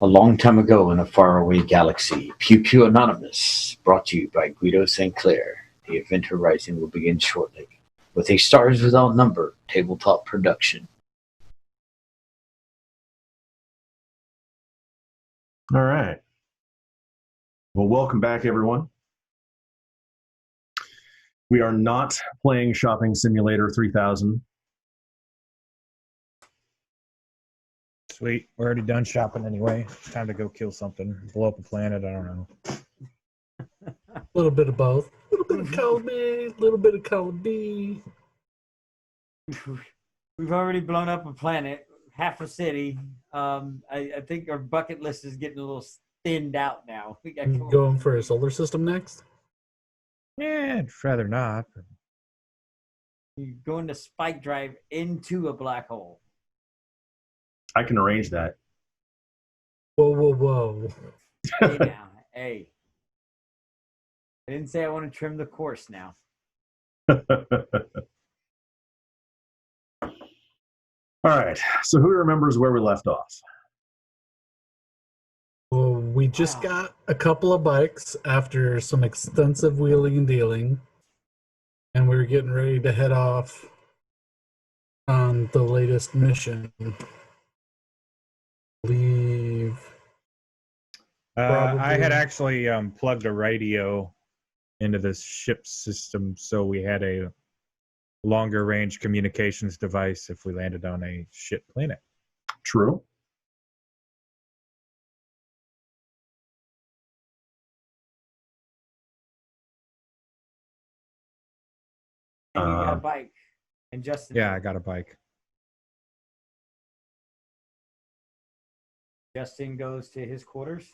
long time ago in a faraway galaxy, Pew-Pew Anonymous, brought to you by Guido St. Clair. The event horizon will begin shortly, with a Stars Without Number tabletop production. All right. Well, welcome back, everyone. We are not playing Shopping Simulator 3000. Sweet. We're already done shopping anyway. Time to go kill something. Blow up a planet. I don't know. A little bit of both. A little bit of column A, a little bit of column B. We've already blown up a planet, half a city. I think our bucket list is getting a little thinned out now. We got Going for a solar system next? Yeah, I'd rather not. You're going to spike drive into a black hole. I can arrange that. Whoa, whoa, whoa. Hey now, hey. I didn't say I want to trim the course now. All right. So who remembers where we left off? Well, we just got a couple of bikes after some extensive wheeling and dealing. And we were getting ready to head off on the latest mission. Leave. I had actually plugged a radio into this ship system, so we had a longer range communications device if we landed on a ship planet. True. And you got a bike. And Justin. Yeah, I got a bike. Justin goes to his quarters.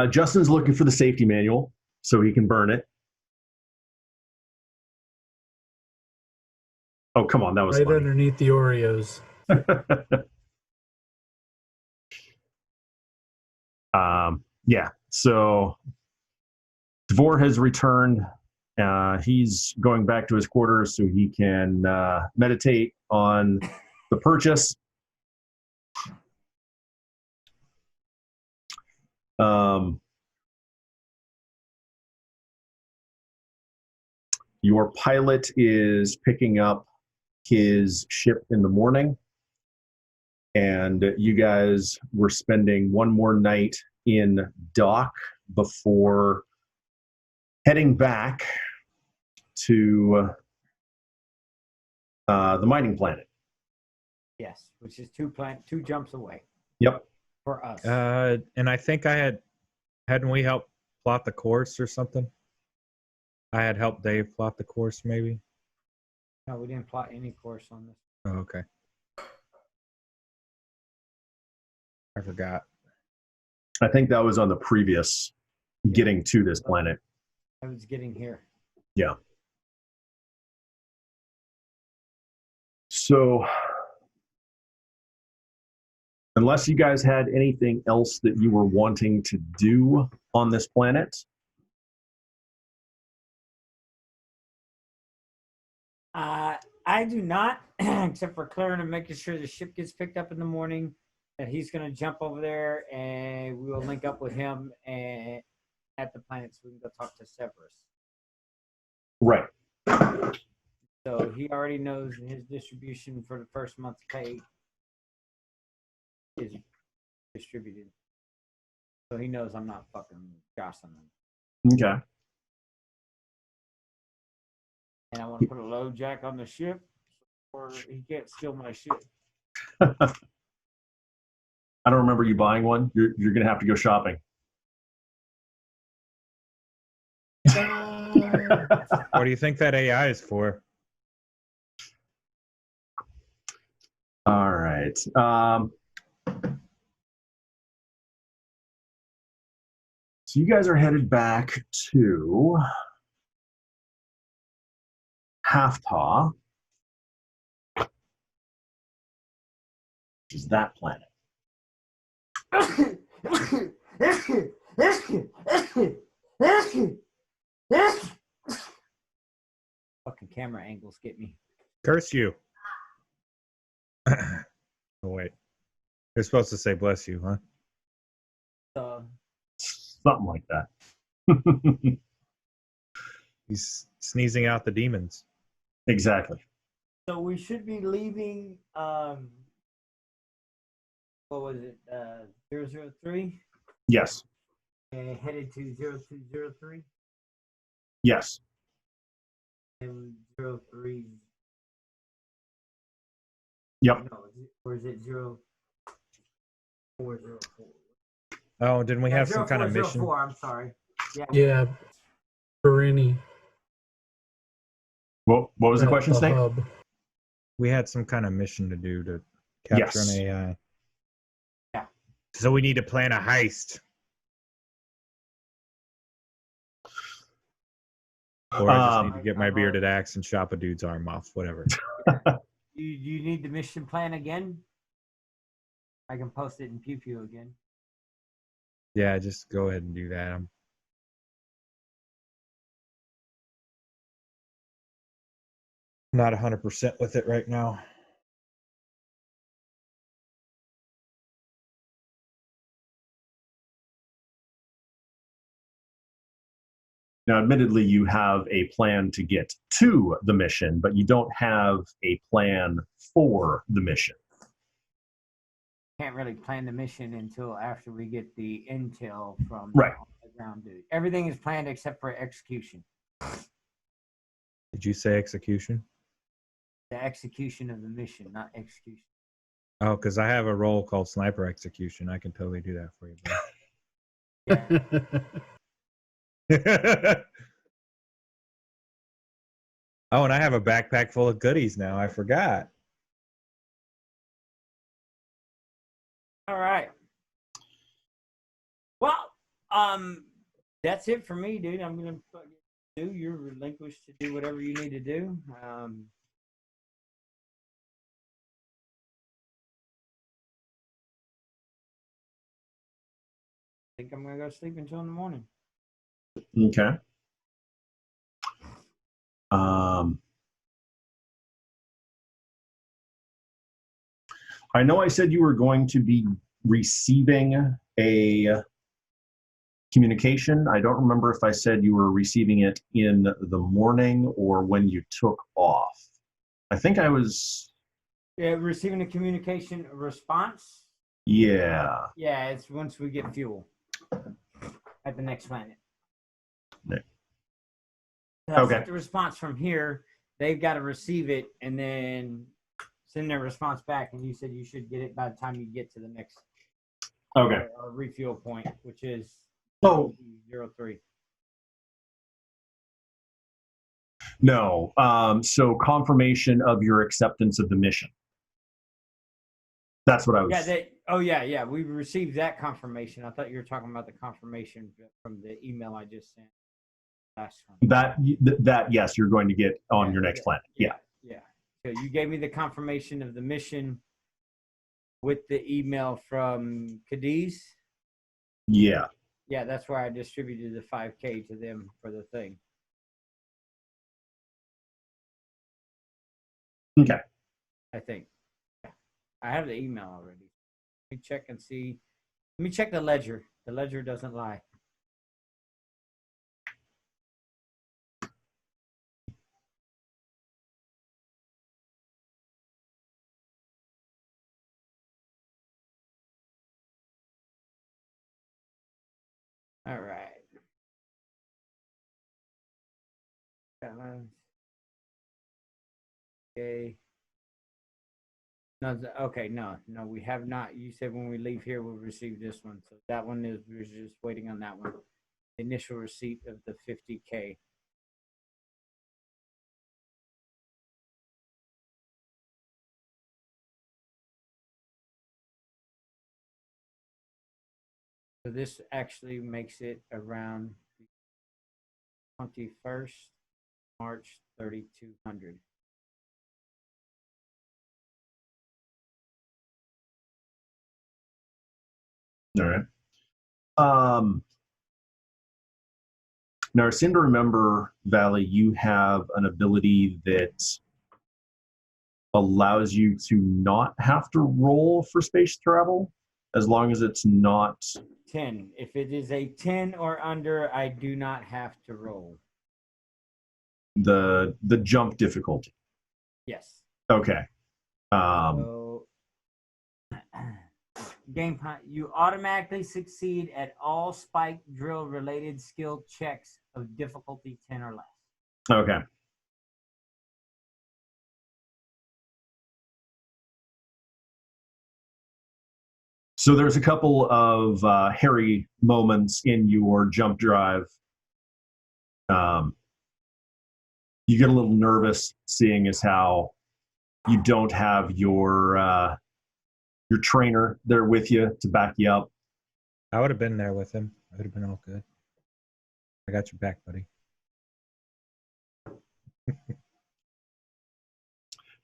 Justin's looking for the safety manual so he can burn it. Oh, come on. That was right funny. Underneath the Oreos. Yeah. So Dvor has returned. He's going back to his quarters so he can meditate on the purchase. Your pilot is picking up his ship in the morning, and you guys were spending one more night in dock before heading back to the mining planet. Yes, which is two jumps away. Yep. For us. And I think hadn't we helped plot the course or something? I had helped Dave plot the course, maybe. No, we didn't plot any course on this. Oh, okay. I forgot. I think that was on the previous getting to this planet. I was getting here. Yeah. So, unless you guys had anything else that you were wanting to do on this planet. I do not, except for clearing and making sure the ship gets picked up in the morning, that he's going to jump over there and we will link up with him at the planet so we can go talk to Severus. Right. So he already knows his distribution for the first month's pay is distributed. So he knows I'm not fucking jostling him. Okay. And I want to put a low jack on the ship or he can't steal my ship. I don't remember you buying one. You're going to have to go shopping. What do you think that AI is for? All right. So you guys are headed back to Halftaw, which is that planet. Fucking camera angles get me. Curse you. Oh, wait. You're supposed to say bless you, huh? So Something like that. He's sneezing out the demons. Exactly. So we should be leaving. What was it? 003 Yes. and headed to 0203 Yes. and 03. Yep. No, or is it 0404? Oh, didn't we have some kind of mission? 0404, I'm sorry. Yeah, Perini What was the at question, the Snake? hub. We had some kind of mission to do to capture Yes. an AI. Yeah. So we need to plan a heist. Or I just need to get my bearded axe and chop a dude's arm off, whatever. You need the mission plan again? I can post it in Pew-Pew again. Yeah, just go ahead and do that. I'm not 100% with it right now. Now, admittedly, you have a plan to get to the mission, but you don't have a plan for the mission. Can't really plan the mission until after we get the intel from Right. the ground dude. Everything is planned except for execution. Did you say execution? The execution of the mission, not execution. Oh, because I have a role called sniper execution. I can totally do that for you. Oh, and I have a backpack full of goodies now. I forgot. All right. Well, that's it for me, dude. I'm gonna do. You're relinquished to do whatever you need to do. I think I'm gonna go sleep until in the morning. Okay. I know I said you were going to be receiving a communication. I don't remember if I said you were receiving it in the morning or when you took off. I think I was. Yeah, receiving a communication response. Yeah. Yeah, it's once we get fuel at the next planet. Okay. I sent the response from here. They've got to receive it and then send their response back. And you said you should get it by the time you get to the next refuel point, which is 03. No. So confirmation of your acceptance of the mission. That's what I was. Yeah. We received that confirmation. I thought you were talking about the confirmation from the email I just sent. That yes, you're going to get on your next planet. Yeah. So you gave me the confirmation of the mission with the email from Cadiz. Yeah. Yeah, that's where I distributed the 5K to them for the thing. Okay. I think. Yeah. I have the email already. Let me check and see. Let me check the ledger. The ledger doesn't lie. All right. Okay. No, no, we have not. You said when we leave here, we'll receive this one. So that one is, we're just waiting on that one. Initial receipt of the 50K. So this actually makes it around 21st March 3200. All right. Now, I seem to remember, Valley, you have an ability that allows you to not have to roll for space travel, as long as it's not 10. If it is a 10 or under, I do not have to roll. the jump difficulty. Yes. Okay. So, game you automatically succeed at all spike drill related skill checks of difficulty 10 or less. Okay. So there's a couple of hairy moments in your jump drive. You get a little nervous, seeing as how you don't have your trainer there with you to back you up. I would have been there with him. I would have been all good. I got your back, buddy.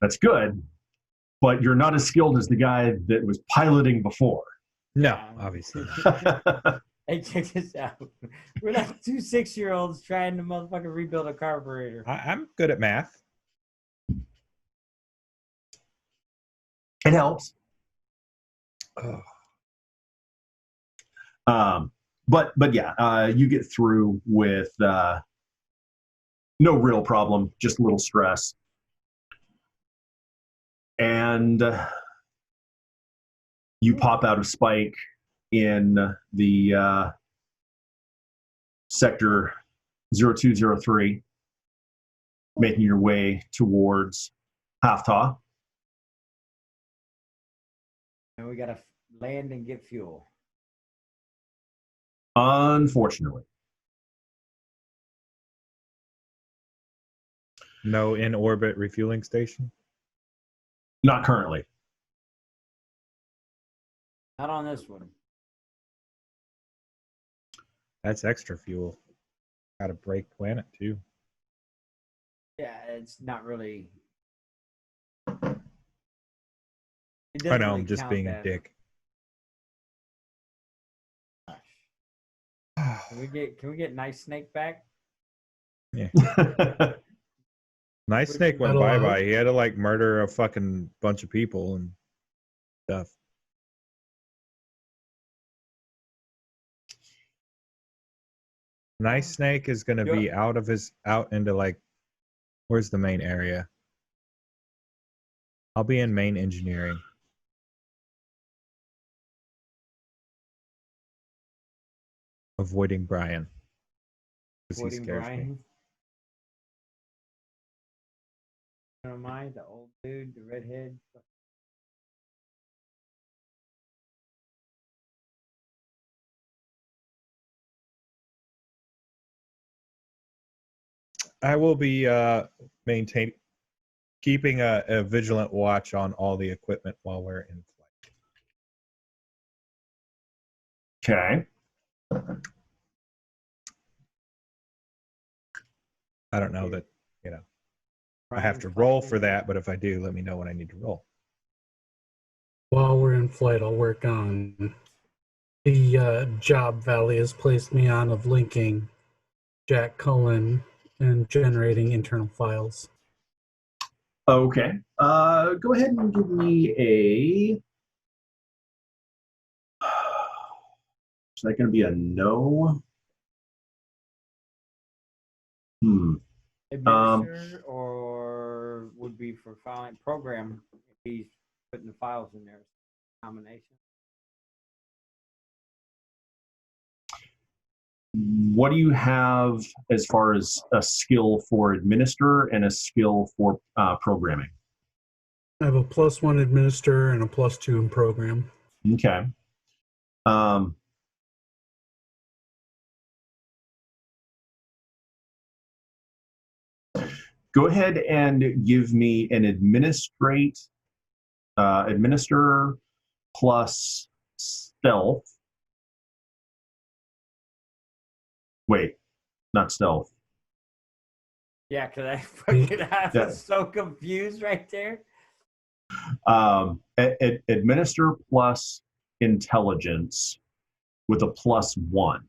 That's good, but you're not as skilled as the guy that was piloting before. No, obviously not. Hey, check this out. We're like 2 6-year-olds trying to motherfucking rebuild a carburetor. I'm good at math. It helps. Oh. But yeah, you get through with no real problem, just a little stress. And you pop out of Spike in the sector 0203, making your way towards Halftah. And we gotta land and get fuel. Unfortunately. No in-orbit refueling station? Not currently. Not on this one. That's extra fuel. Got to break planet, too. Yeah, it's not really. I know, I'm just being a dick. Can we get Nice Snake back? Yeah. Nice Snake went bye-bye. He had to, like, murder a fucking bunch of people and stuff. Nice Snake is going to be out into, like, where's the main area? I'll be in main engineering. Avoiding Brian. Because he scares me. Am I the old dude, the redhead? I will be keeping a vigilant watch on all the equipment while we're in flight. Okay. I don't know that, I have to roll for that, but if I do, let me know when I need to roll. While we're in flight, I'll work on the job Valley has placed me on of linking Jack Cullen and generating internal files. Okay. Go ahead and give me a... Is that going to be a no? Administer or would be for filing program if he's putting the files in there. Combination. What do you have as far as a skill for administer and a skill for programming? I have a +1 administer and a +2 in program. Okay. Go ahead and give me an administer plus stealth. Wait, not stealth. Yeah, because I was so confused right there. Administer plus intelligence with a +1.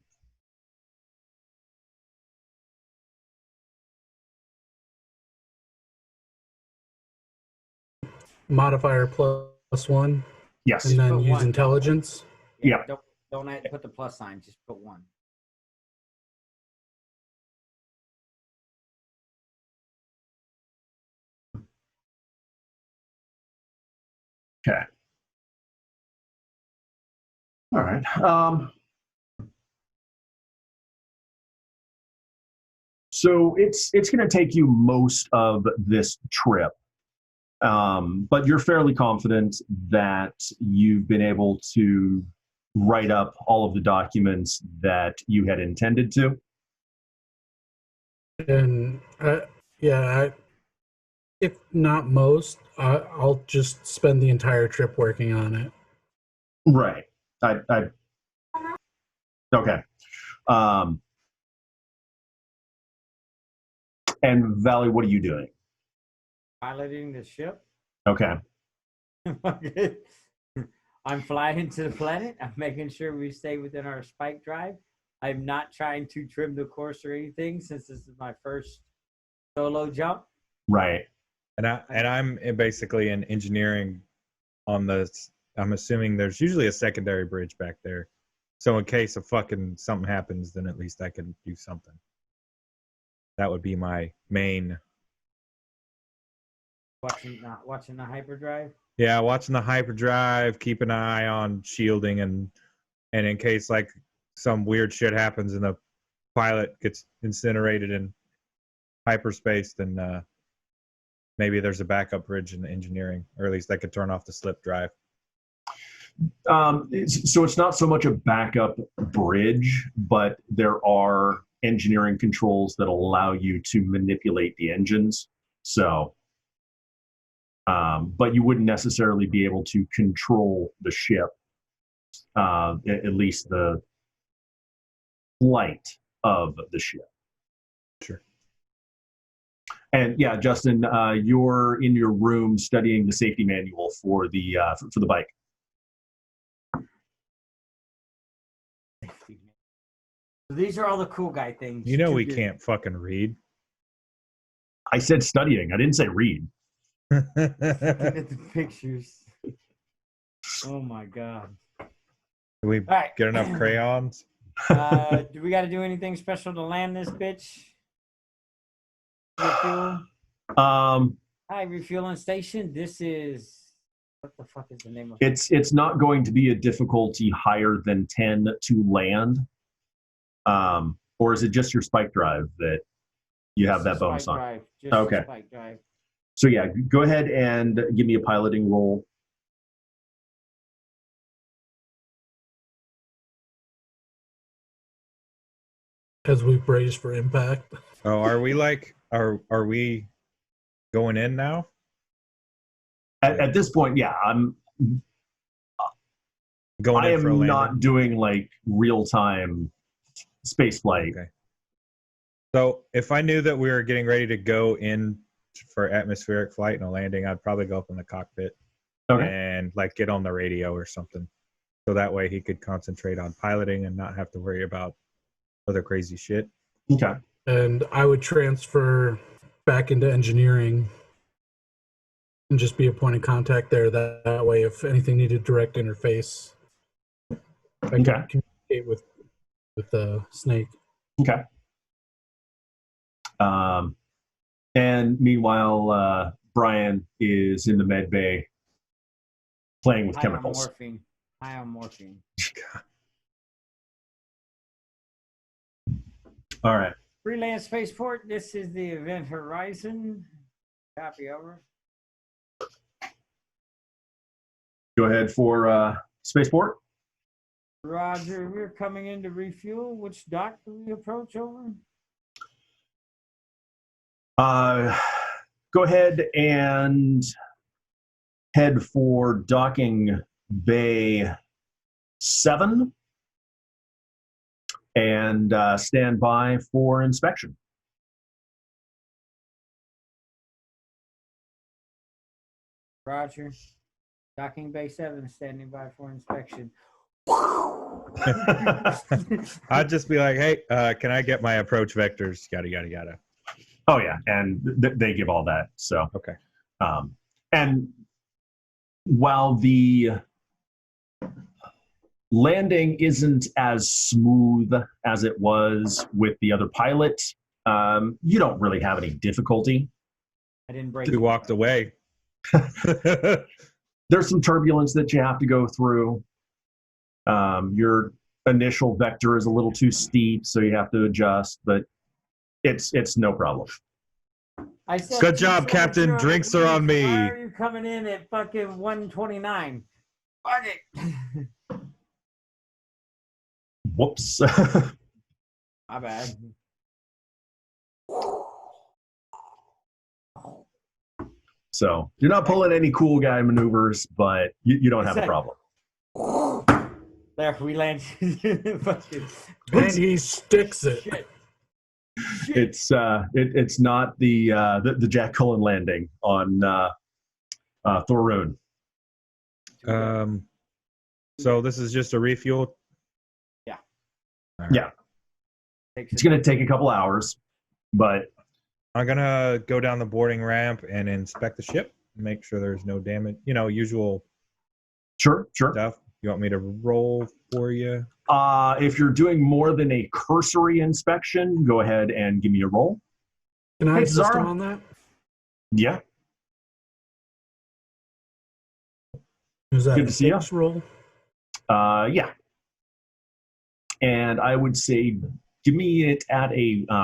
modifier +1, Yes. and then Put use one, don't- intelligence. Yeah. Don't put the plus sign. Just put 1. Okay. All right. So it's going to take you most of this trip, but you're fairly confident that you've been able to write up all of the documents that you had intended to. And if not most, I'll just spend the entire trip working on it. Right. Okay. And Valley, what are you doing? Piloting the ship. Okay. I'm flying to the planet. I'm making sure we stay within our spike drive. I'm not trying to trim the course or anything since this is my first solo jump. Right. And I'm basically in engineering on the. I'm assuming there's usually a secondary bridge back there, so in case of fucking something happens, then at least I can do something. That would be my main. Watching the hyperdrive. Yeah, watching the hyperdrive, keep an eye on shielding, and in case like some weird shit happens and the pilot gets incinerated in hyperspace, then maybe there's a backup bridge in the engineering, or at least I could turn off the slip drive. So it's not so much a backup bridge, but there are engineering controls that allow you to manipulate the engines. So, but you wouldn't necessarily be able to control the ship, at least the flight of the ship. Sure. And yeah, Justin, you're in your room studying the safety manual for the bike. These are all the cool guy things. You know to we do. can't fucking read. I said studying. I didn't say read. Looking at the pictures. Oh my god. Do we right. get enough crayons? Do we got to do anything special to land this bitch? Refuel. Hi, refueling station. This is what the fuck is the name of it? It's not going to be a difficulty higher than 10 to land. Or is it just your spike drive that you have that bonus on? Drive. Just okay. Spike drive. So yeah, go ahead and give me a piloting roll. As we brace for impact. Oh, are we going in now? At this point, yeah, I am not doing like real time space flight. Okay. So if I knew that we were getting ready to go in for atmospheric flight and a landing, I'd probably go up in the cockpit and like get on the radio or something. So that way he could concentrate on piloting and not have to worry about other crazy shit. Okay. And I would transfer back into engineering and just be a point of contact there. That way, if anything needed direct interface, I can communicate with the snake. Okay. And meanwhile, Brian is in the med bay playing with chemicals. High on morphine. All right. Freelance spaceport. This is the Event Horizon. Copy over. Go ahead for spaceport. Roger. We're coming in to refuel. Which dock do we approach over? Go ahead and head for docking bay 7 and stand by for inspection. Roger. Docking bay 7 standing by for inspection. I'd just be like, hey, can I get my approach vectors? Yada, yada, yada. Oh, yeah. And they give all that. So, okay. And while the landing isn't as smooth as it was with the other pilot, you don't really have any difficulty. I didn't break. We walked away. There's some turbulence that you have to go through. Your initial vector is a little too steep, so you have to adjust, but it's no problem. I said, Good job, Captain. Drinks are on me. Why are you coming in at fucking 129? Fuck it. Whoops. My bad. So you're not pulling any cool guy maneuvers, but you don't have a problem. There, we land. And he sticks it. Shit. It's not the Jack Cullen landing on Thorun. So this is just a refuel. Yeah. All right. Yeah. It's going to take a couple hours, but I'm gonna go down the boarding ramp and inspect the ship, make sure there's no damage. Usual sure. stuff. You want me to roll for you? If you're doing more than a cursory inspection, go ahead and give me a roll. Can I Hey, assist him Zara? on that? Yeah. Is that Good to see you. fixed roll? Yeah. And I would say give me it at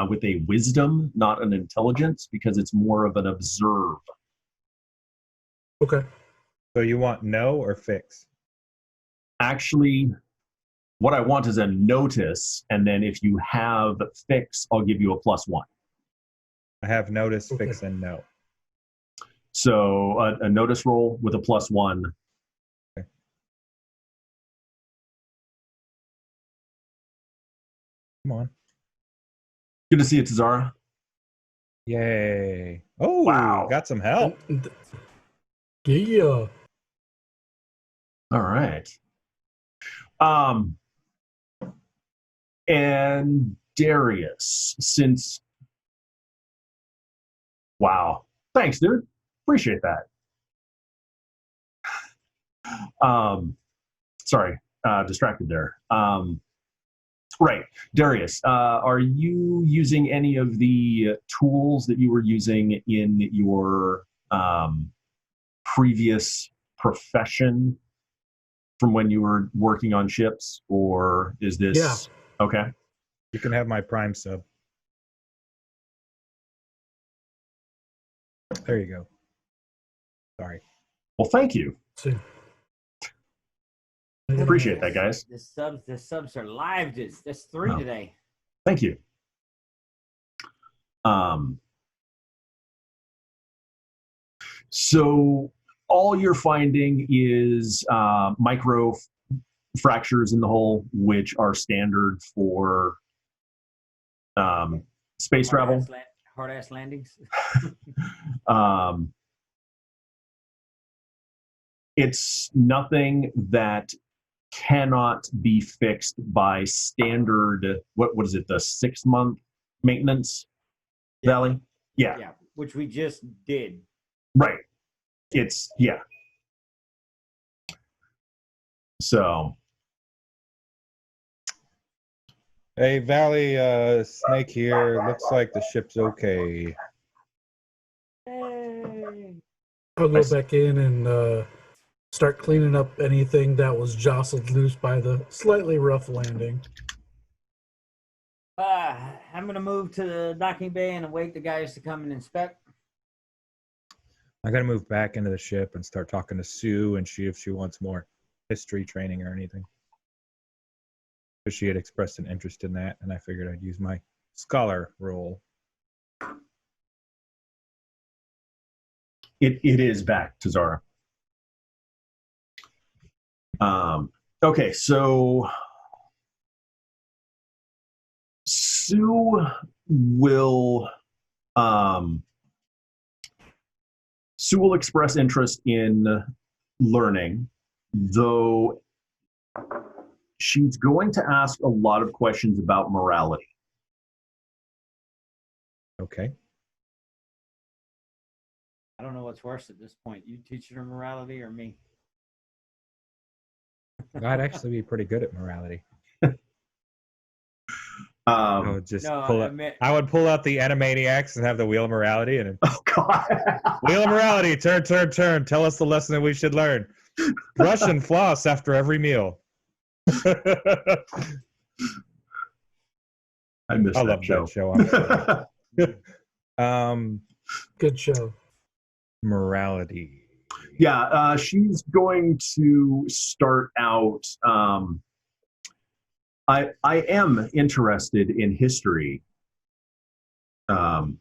with a wisdom, not an intelligence, because it's more of an observe. Okay. So you want no or fix? Actually, what I want is a notice, and then if you have fix, I'll give you a +1. I have notice, Okay. fix, and no. So a notice roll with a +1. Okay. Come on. Good to see you, Tazara. Yay. Oh, Wow. got some help. Yeah. All right. And Darius, wow. Thanks, dude. Appreciate that. Sorry, distracted there. Right. Darius, are you using any of the tools that you were using in your previous profession from when you were working on ships, or is this... Yeah. Okay. You can have my prime sub. There you go. Sorry. Well, thank you. See. Appreciate that, guys. The subs are live. That's 3 today. Thank you. So all you're finding is micro fractures in the hull, which are standard for space travel. Hard ass landings. It's nothing that cannot be fixed by standard, what is it, the 6-month maintenance, Valley? Yeah. Yeah, which we just did. Right. Yeah. So. Hey, Valley, Snake here. Looks like the ship's okay. Hey. I'll go back in and start cleaning up anything that was jostled loose by the slightly rough landing. I'm going to move to the docking bay and await the guys to come and inspect. I got to move back into the ship and start talking to Sue and see if she wants more history training or anything. Because she had expressed an interest in that, and I figured I'd use my scholar role. It is back, Tazara. Okay, so Sue will express interest in learning, though she's going to ask a lot of questions about morality. Okay. I don't know what's worse at this point. You teaching her morality or me? I'd actually be pretty good at morality. I would just No, pull I out. meant- I would pull out the Animaniacs and have the wheel of morality and Oh God. wheel of morality. Turn, turn, turn. Tell us the lesson that we should learn. Brush and floss after every meal. I missed I that love show. that show. I'm sorry. Good show. Morality. Yeah, she's going to start out. I am interested in history, and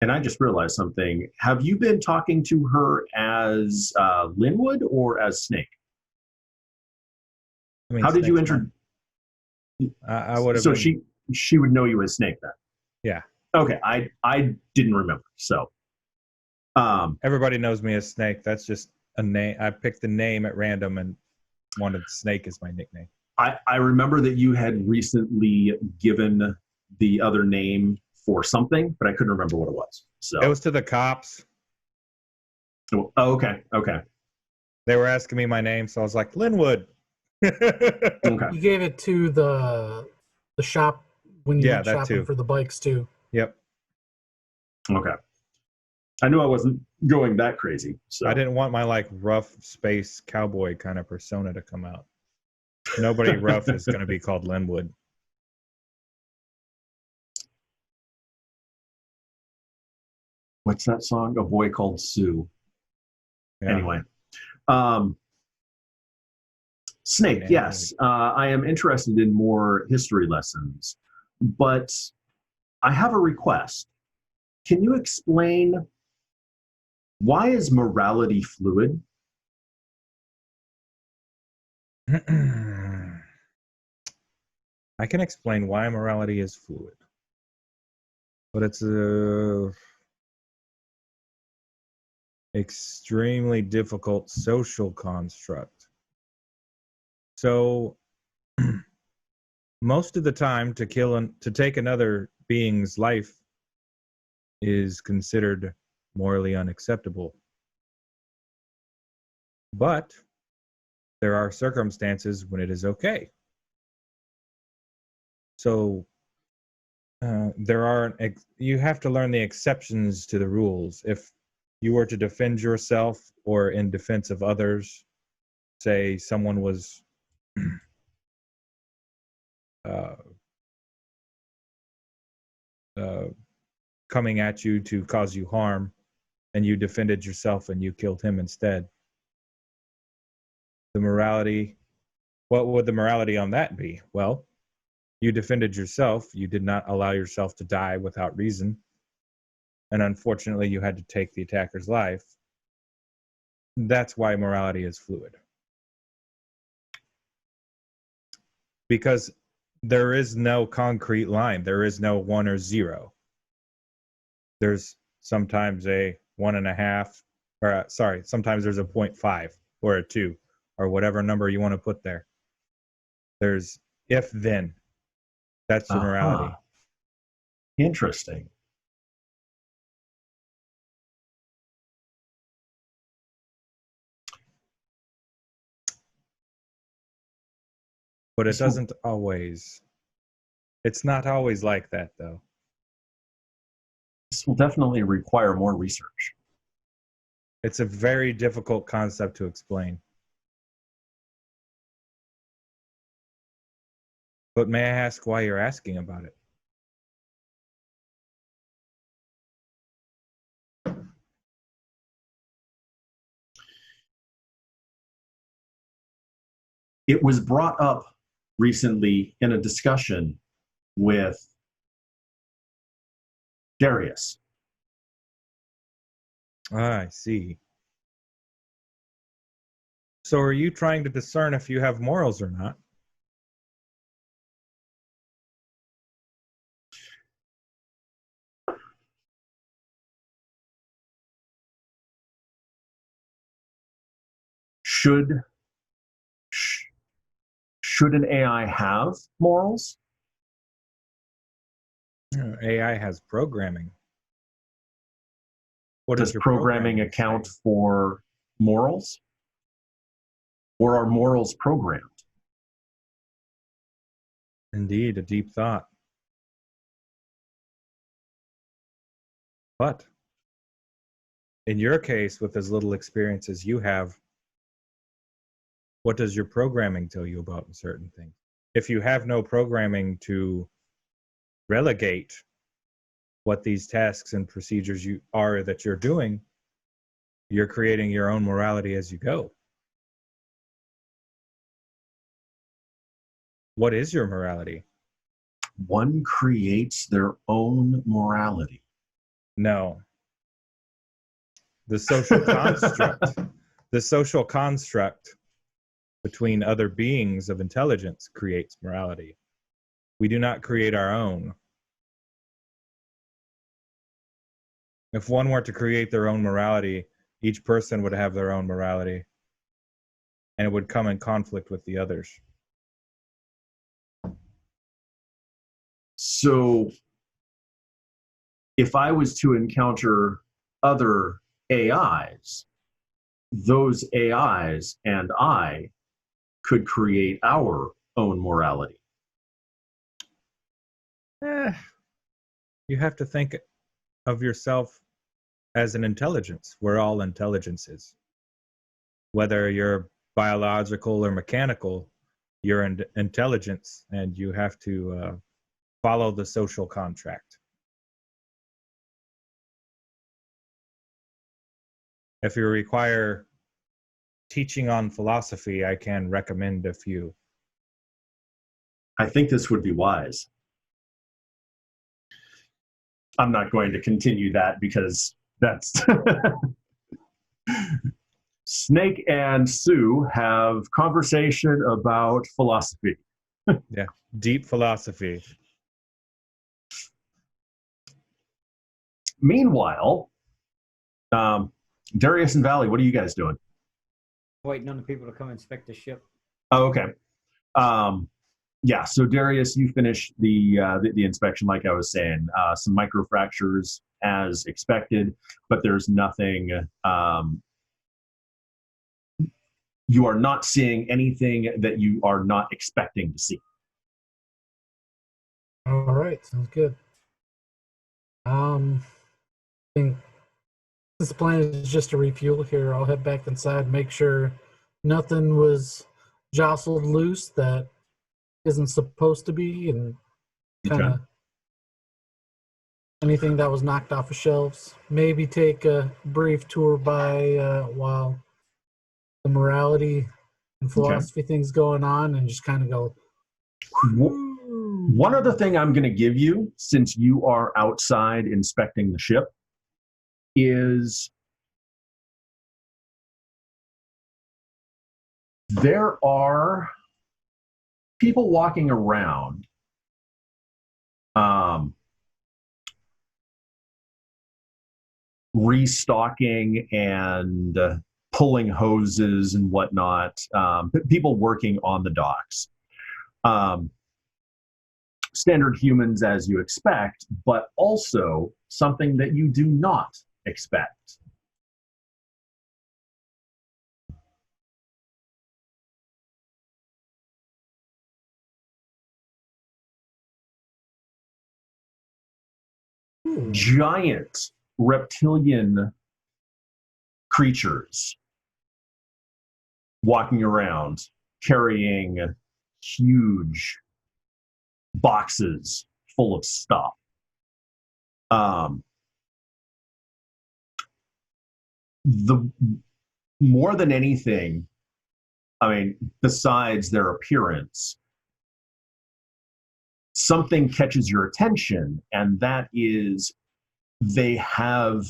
I just realized something. Have you been talking to her as Linwood or as Snake? I mean, How did you Snake's enter? I would have. So been, she would know you as Snake then. Yeah. Okay, I didn't remember. So, Everybody knows me as Snake. That's just a name. I picked the name at random and wanted Snake as my nickname. I remember that you had recently given the other name for something, but I couldn't remember what it was. So It was to the cops. oh, okay. They were asking me my name, so I was like, Linwood. Okay. You gave it to the shop when you Yeah, went that shopping too. for the bikes too. Yep. Okay. I knew I wasn't going that crazy. So I didn't want my like rough space cowboy kind of persona to come out. Nobody rough is going to be called Linwood. What's that song? A Boy Called Sue. Yeah. Anyway. Snake, Yeah. yes. I am interested in more history lessons, but I have a request. Can you explain why is morality fluid? I can explain why morality is fluid, but it's a extremely difficult social construct. So most of the time to take another being's life is considered morally unacceptable. But there are circumstances when it is okay. So you have to learn the exceptions to the rules. If you were to defend yourself or in defense of others, say someone was coming at you to cause you harm, and you defended yourself and you killed him instead. What would the morality on that be? Well, you defended yourself. You did not allow yourself to die without reason. And unfortunately, you had to take the attacker's life. That's why morality is fluid. Because there is no concrete line. There is no 1 or 0. There's sometimes a 1.5, or sometimes there's a 0.5 or a 2 or whatever number you want to put there. There's if then. That's the morality. Interesting. But it doesn't always. It's not always like that, though. This will definitely require more research. It's a very difficult concept to explain. But may I ask why you're asking about it? It was brought up recently in a discussion with Darius. I see. So are you trying to discern if you have morals or not? Should an AI have morals? AI has programming. What Does does your programming account say? for morals? Or are morals programmed? Indeed, a deep thought. But in your case, with as little experience as you have, what does your programming tell you about certain things? If you have no programming to relegate what these tasks and procedures that you're doing, you're creating your own morality as you go. What is your morality? One creates their own morality. No. The social construct, the social construct between other beings of intelligence creates morality. We do not create our own. If one were to create their own morality, each person would have their own morality, and it would come in conflict with the others. So if I was to encounter other AIs, those AIs and I could create our own morality. You have to think of yourself as an intelligence. We're all intelligences. Whether you're biological or mechanical, you're an intelligence, and you have to follow the social contract. If you require teaching on philosophy, I can recommend a few. I think this would be wise. I'm not going to continue that because that's... Snake and Sue have conversation about philosophy. Yeah, deep philosophy. Meanwhile, Darius and Valley, what are you guys doing? Waiting on the people to come inspect the ship. Oh, okay. Yeah, so Darius, you finished the inspection, like I was saying. Some microfractures as expected, but there's nothing. You are not seeing anything that you are not expecting to see. All right, sounds good. I think this plan is just to refuel here. I'll head back inside, make sure nothing was jostled loose that isn't supposed to be, and kind of anything that was knocked off of shelves. Maybe take a brief tour by while the morality and philosophy things going on, and just kind of go. One other thing I'm going to give you, since you are outside inspecting the ship, is there are people walking around restocking and pulling hoses and whatnot, people working on the docks. Standard humans as you expect, but also something that you do not expect. Giant reptilian creatures walking around carrying huge boxes full of stuff. The more than anything, I mean, besides their appearance, something catches your attention, and that is they have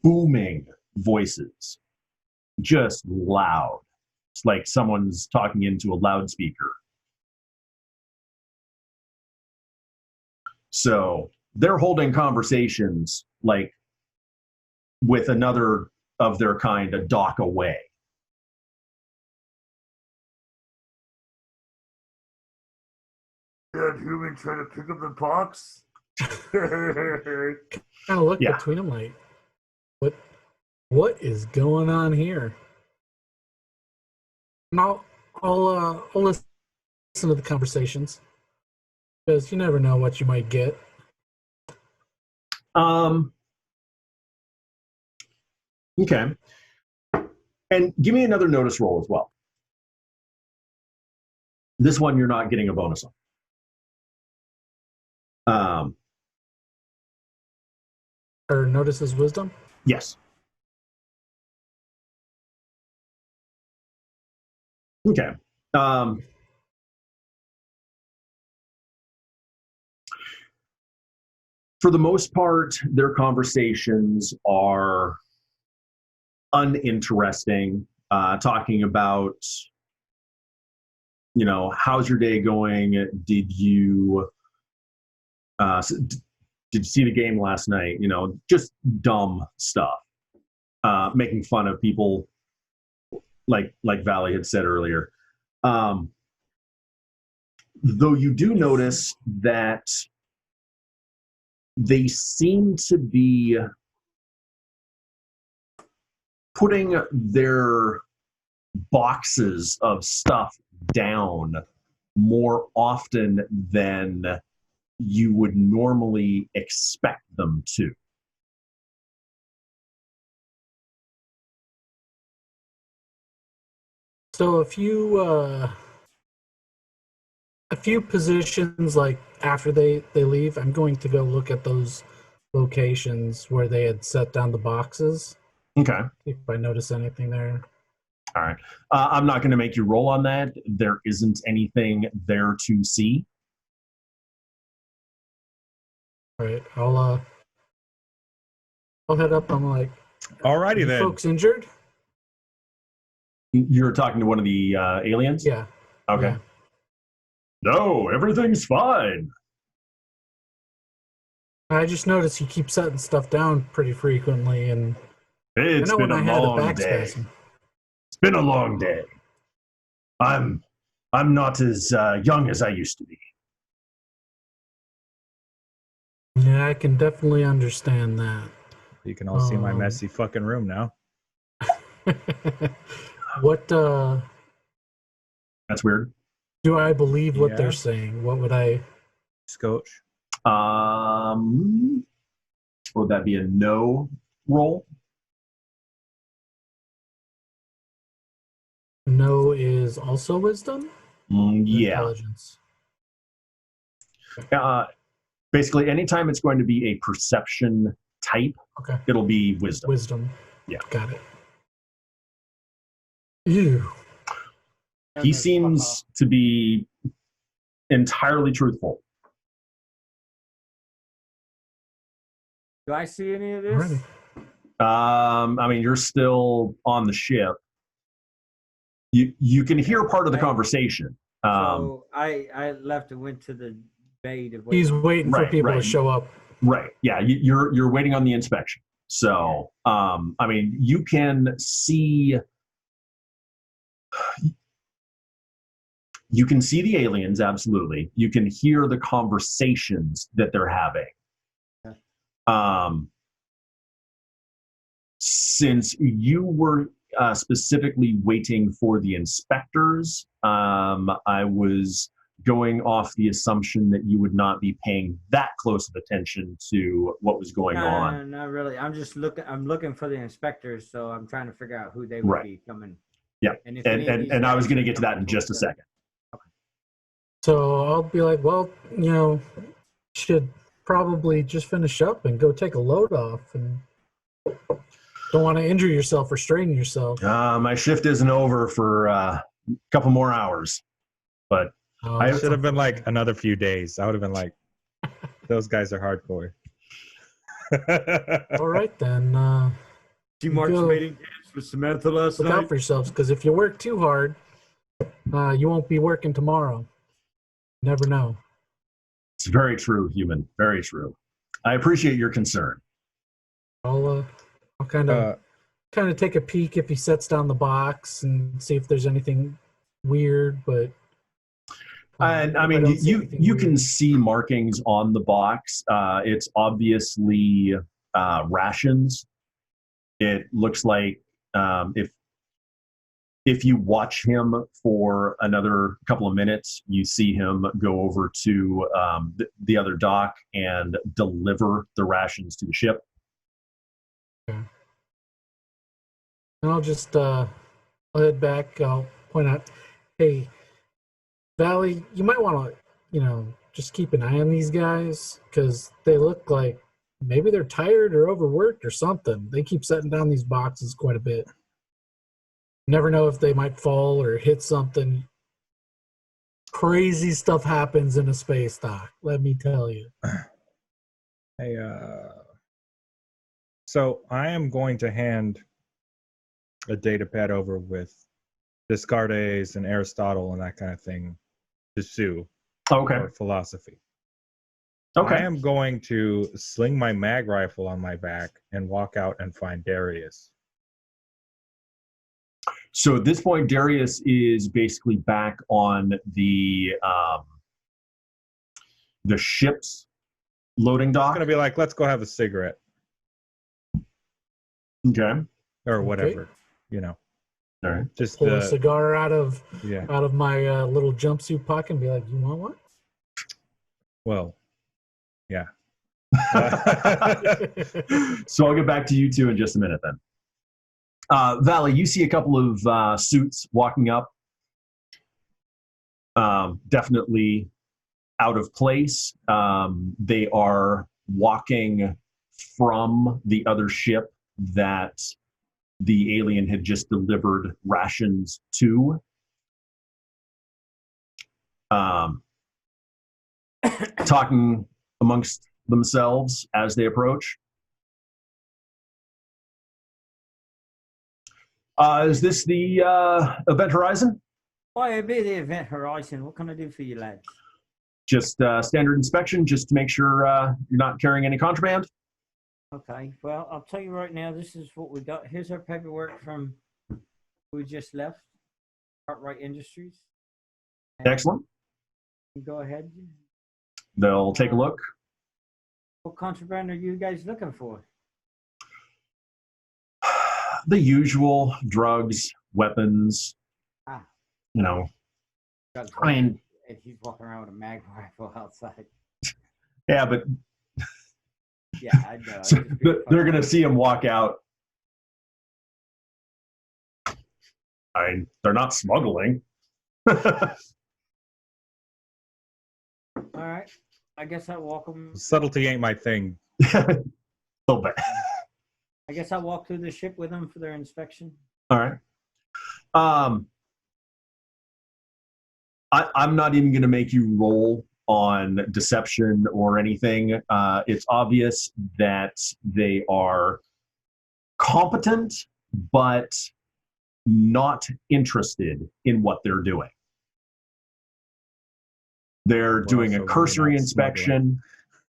booming voices, just loud. It's like someone's talking into a loudspeaker. So they're holding conversations like with another of their kind a dock away. That human trying to pick up the box? Kind of look between them like, what is going on here? And I'll listen to the conversations because you never know what you might get. Okay. And give me another notice roll as well. This one you're not getting a bonus on. Or notices wisdom. Yes. Okay. For the most part, their conversations are uninteresting. Talking about, how's your day going? Did you see the game last night? Just dumb stuff. Making fun of people, like Valley had said earlier. Though you do notice that they seem to be putting their boxes of stuff down more often than you would normally expect them to. So a few positions, like after they leave, I'm going to go look at those locations where they had set down the boxes. Okay. If I notice anything there. All right. I'm not going to make you roll on that. There isn't anything there to see. All right. I'll head up. I'm like, Alrighty then. Folks injured? You're talking to one of the aliens? Yeah. Okay. Yeah. No, everything's fine. I just noticed you keep setting stuff down pretty frequently, and It's I know been when a I had a long back day. spasm. It's been a long day. I'm not as young as I used to be. Yeah, I can definitely understand that. You can all see my messy fucking room now. What That's weird. do I believe what Yeah. they're saying? What would I? Scotch. Would that be a no roll? No is also wisdom? Yeah. Intelligence. Basically, anytime it's going to be a perception type, Okay. it'll be wisdom. Wisdom. Yeah. Got it. Ew. He seems to be entirely truthful. Do I see any of this? Alrighty. You're still on the ship. You can hear part of the conversation. So I left and went to the bay to wait. He's waiting for people to show up. Right. Yeah. You're waiting on the inspection. So, you can see. You can see the aliens, absolutely. You can hear the conversations that they're having. Since you were specifically waiting for the inspectors, I was going off the assumption that you would not be paying that close of attention to what was going on. No, not really. I'm just looking. I'm looking for the inspectors, so I'm trying to figure out who they would be coming. Yeah, and I was going to get to that in guys just a second. So I'll be like, well, should probably just finish up and go take a load off, and don't want to injure yourself or strain yourself. My shift isn't over for a couple more hours, but I should have been like another few days. I would have been like, those guys are hardcore. All right then. She marched mating dance with Samantha last look night. out for yourselves, because if you work too hard, you won't be working tomorrow. Never know. It's very true, human. Very true. I appreciate your concern. I'll kind of take a peek if he sets down the box and see if there's anything weird. But and you can see markings on the box. It's obviously rations. It looks like if If you watch him for another couple of minutes, you see him go over to the other dock and deliver the rations to the ship. Okay. And I'll just I'll head back. I'll point out, hey, Valley, you might want to, just keep an eye on these guys because they look like maybe they're tired or overworked or something. They keep setting down these boxes quite a bit. Never know if they might fall or hit something. Crazy stuff happens in a space dock, let me tell you. Hey, so I am going to hand a data pad over with Descartes and Aristotle and that kind of thing to Sue. Okay. For philosophy. Okay. I am going to sling my mag rifle on my back and walk out and find Darius. So at this point, Darius is basically back on the ship's loading dock. It's going to be like, let's go have a cigarette. Okay. Or whatever, All right. Just pull a cigar out of yeah. my little jumpsuit pocket and be like, you want one? Well, yeah. So I'll get back to you two in just a minute then. Valley, you see a couple of suits walking up. Definitely out of place. They are walking from the other ship that the alien had just delivered rations to. Talking amongst themselves as they approach. Is this the Event Horizon? Why, it'd be the Event Horizon. What can I do for you, lads? Just standard inspection, just to make sure you're not carrying any contraband. Okay, well, I'll tell you right now, this is what we got. Here's our paperwork from we just left, Cartwright Industries. And Excellent. go ahead. They'll take a look. What contraband are you guys looking for? The usual drugs, weapons. Ah. I mean, And he's walking around with a mag rifle outside. yeah, but Yeah, I know. so they're going to see him walk out. I mean, they're not smuggling. All right. I guess I'll walk them. Subtlety ain't my thing. A little bit. I guess I'll walk through the ship with them for their inspection. All right. I'm not even going to make you roll on deception or anything. It's obvious that they are competent, but not interested in what they're doing. They're doing a cursory inspection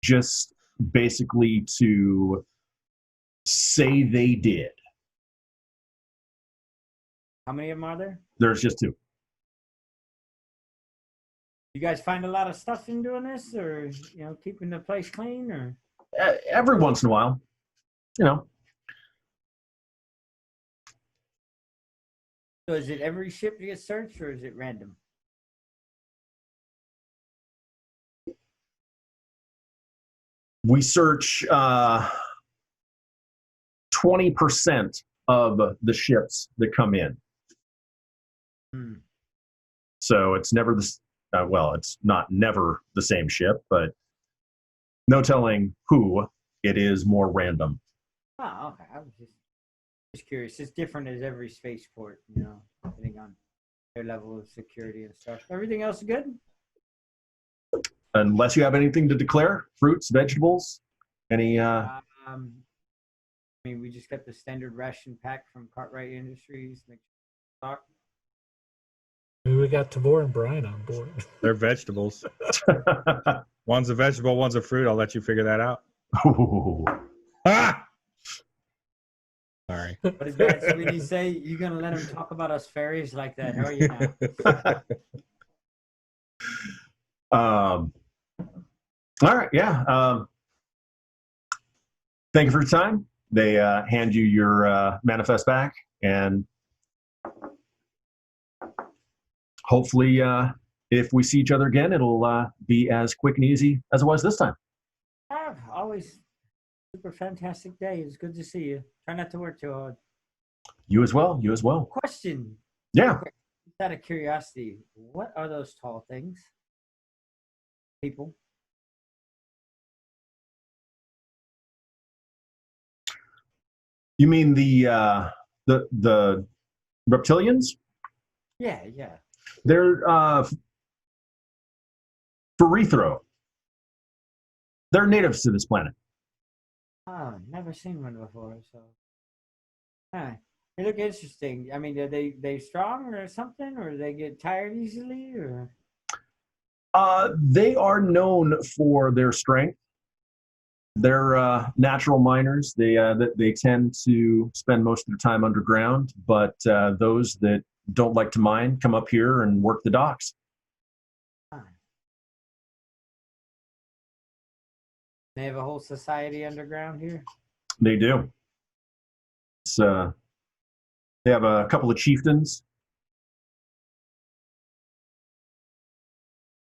just basically to say they did. How many of them are there? There's just two. You guys find a lot of stuff in doing this, or keeping the place clean, or? Every once in a while, So is it every ship that gets searched, or is it random? We search 20% of the ships that come in. So it's never this. It's not never the same ship, but no telling who. It is more random. Oh, okay. I was just curious. It's different as every spaceport, depending on their level of security and stuff. Everything else good? Unless you have anything to declare, fruits, vegetables, any. We just got the standard ration pack from Cartwright Industries. We got Tavor and Brian on board. They're vegetables. One's a vegetable, one's a fruit. I'll let you figure that out. Ah! Sorry. What did Dad Sweetie say? You gonna let him talk about us fairies like that? How are you now? All right, yeah. Thank you for your time. They hand you your manifest back, and hopefully, if we see each other again, it'll be as quick and easy as it was this time. Always super fantastic day. It's good to see you. Try not to work too hard. You as well. You as well. Question. Yeah. Just out of curiosity, what are those tall things? People. You mean the reptilians? Yeah. They're Ferrithro. They're natives to this planet. Oh, never seen one before. So, they look interesting. I mean, are they strong or something, or they get tired easily, or? They are known for their strength. They're natural miners. They tend to spend most of their time underground, but those that don't like to mine come up here and work the docks. They have a whole society underground here. They do. It's, they have a couple of chieftains.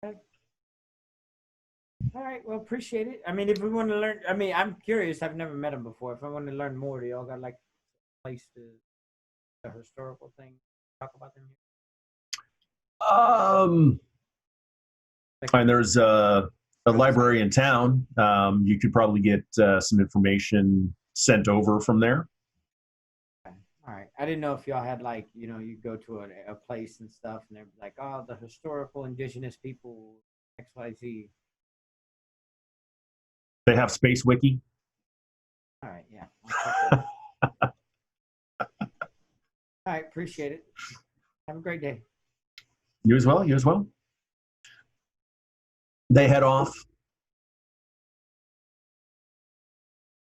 All right, well, appreciate it. I mean, if we want to learn, I mean, I'm curious. I've never met him before. If I want to learn more, do y'all got like a place to a historical thing talk about them here? And there's a library in town. You could probably get some information sent over from there. Okay. All right. I didn't know if y'all had like, you go to a place and stuff, and they're like, oh, the historical indigenous people, XYZ. They have Space Wiki. All right, yeah. All right, appreciate it. Have a great day. You as well. You as well. They head off.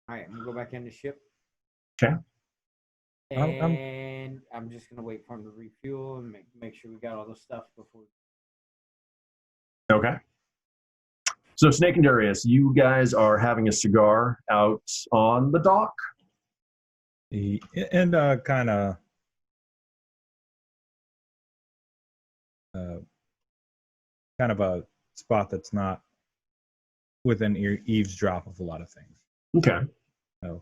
All right, I'm gonna go back in the ship. Okay. And I'm just gonna wait for him to refuel and make sure we got all the stuff before. Okay. So Snake and Darius, you guys are having a cigar out on the dock. And kind of a spot that's not within eavesdrop of a lot of things. Okay. So,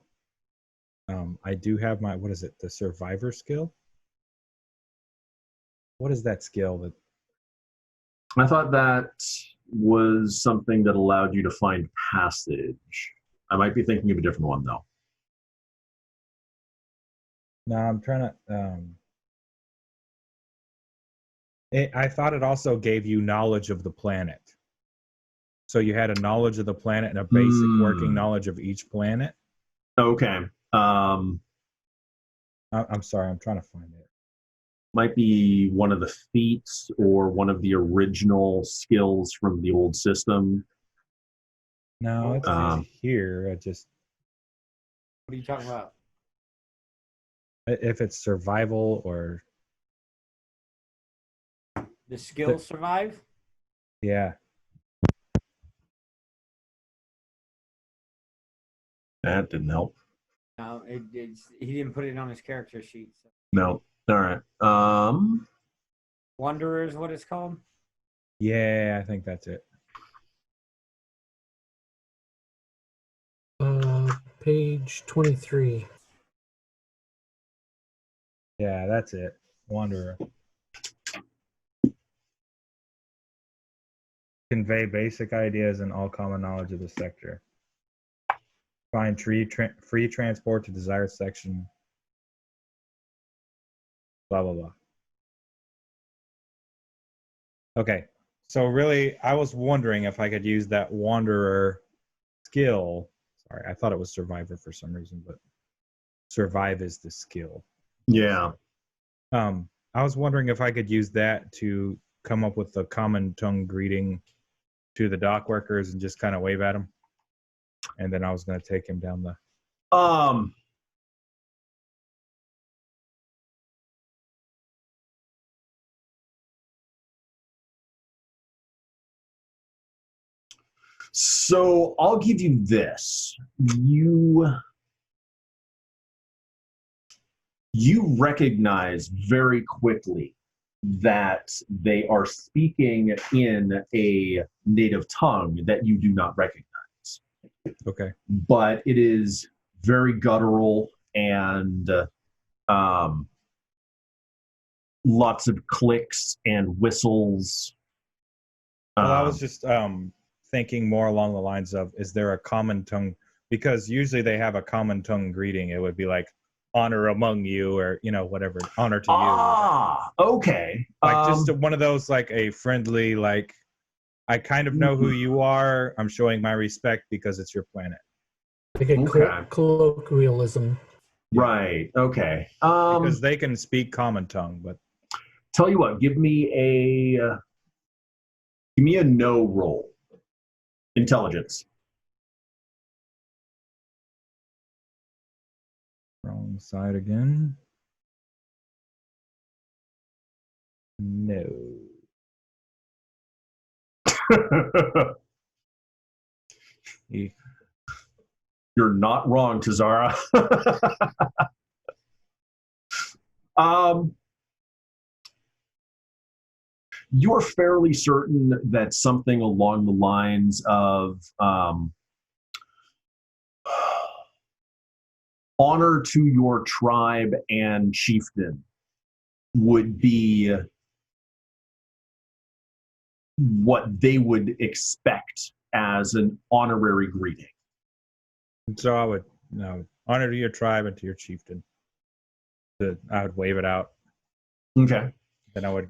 I do have my, what is it, the survivor skill? What is that skill that? I thought that was something that allowed you to find passage. I might be thinking of a different one though. No, I'm trying to. I thought it also gave you knowledge of the planet. So you had a knowledge of the planet and a basic working knowledge of each planet. Okay. I'm sorry, I'm trying to find it. Might be one of the feats or one of the original skills from the old system. No, it's here. I just. What are you talking about? If it's survival or. The skill survive? Yeah. That didn't help. No, he didn't put it on his character sheet. So. No. All right. Wanderer is what it's called? Yeah, I think that's it. Page 23. Yeah, that's it. Wanderer. Convey basic ideas and all common knowledge of the sector. Find free transport to desired section. Blah, blah, blah. Okay. So really, I was wondering if I could use that Wanderer skill. Sorry, I thought it was Survivor for some reason, but Survive is the skill. Yeah. I was wondering if I could use that to come up with a common tongue greeting to the dock workers and just kind of wave at them. And then I was going to take him down the... So I'll give you this. You recognize very quickly that they are speaking in a native tongue that you do not recognize. Okay. But it is very guttural and lots of clicks and whistles. Well, I was just thinking more along the lines of, is there a common tongue? Because usually they have a common tongue greeting. It would be like honor among you, or whatever, honor to you. Ah, okay. Like just one of those, like a friendly, like, I kind of know who you are. I'm showing my respect because it's your planet. Like a colloquialism. Right. Okay. Because they can speak common tongue, but tell you what, give me a no roll. Intelligence. wrong side again. No. You're not wrong, Tazara. You're fairly certain that something along the lines of honor to your tribe and chieftain would be what they would expect as an honorary greeting. So I would honor to your tribe and to your chieftain. I would wave it out. Okay. Then I would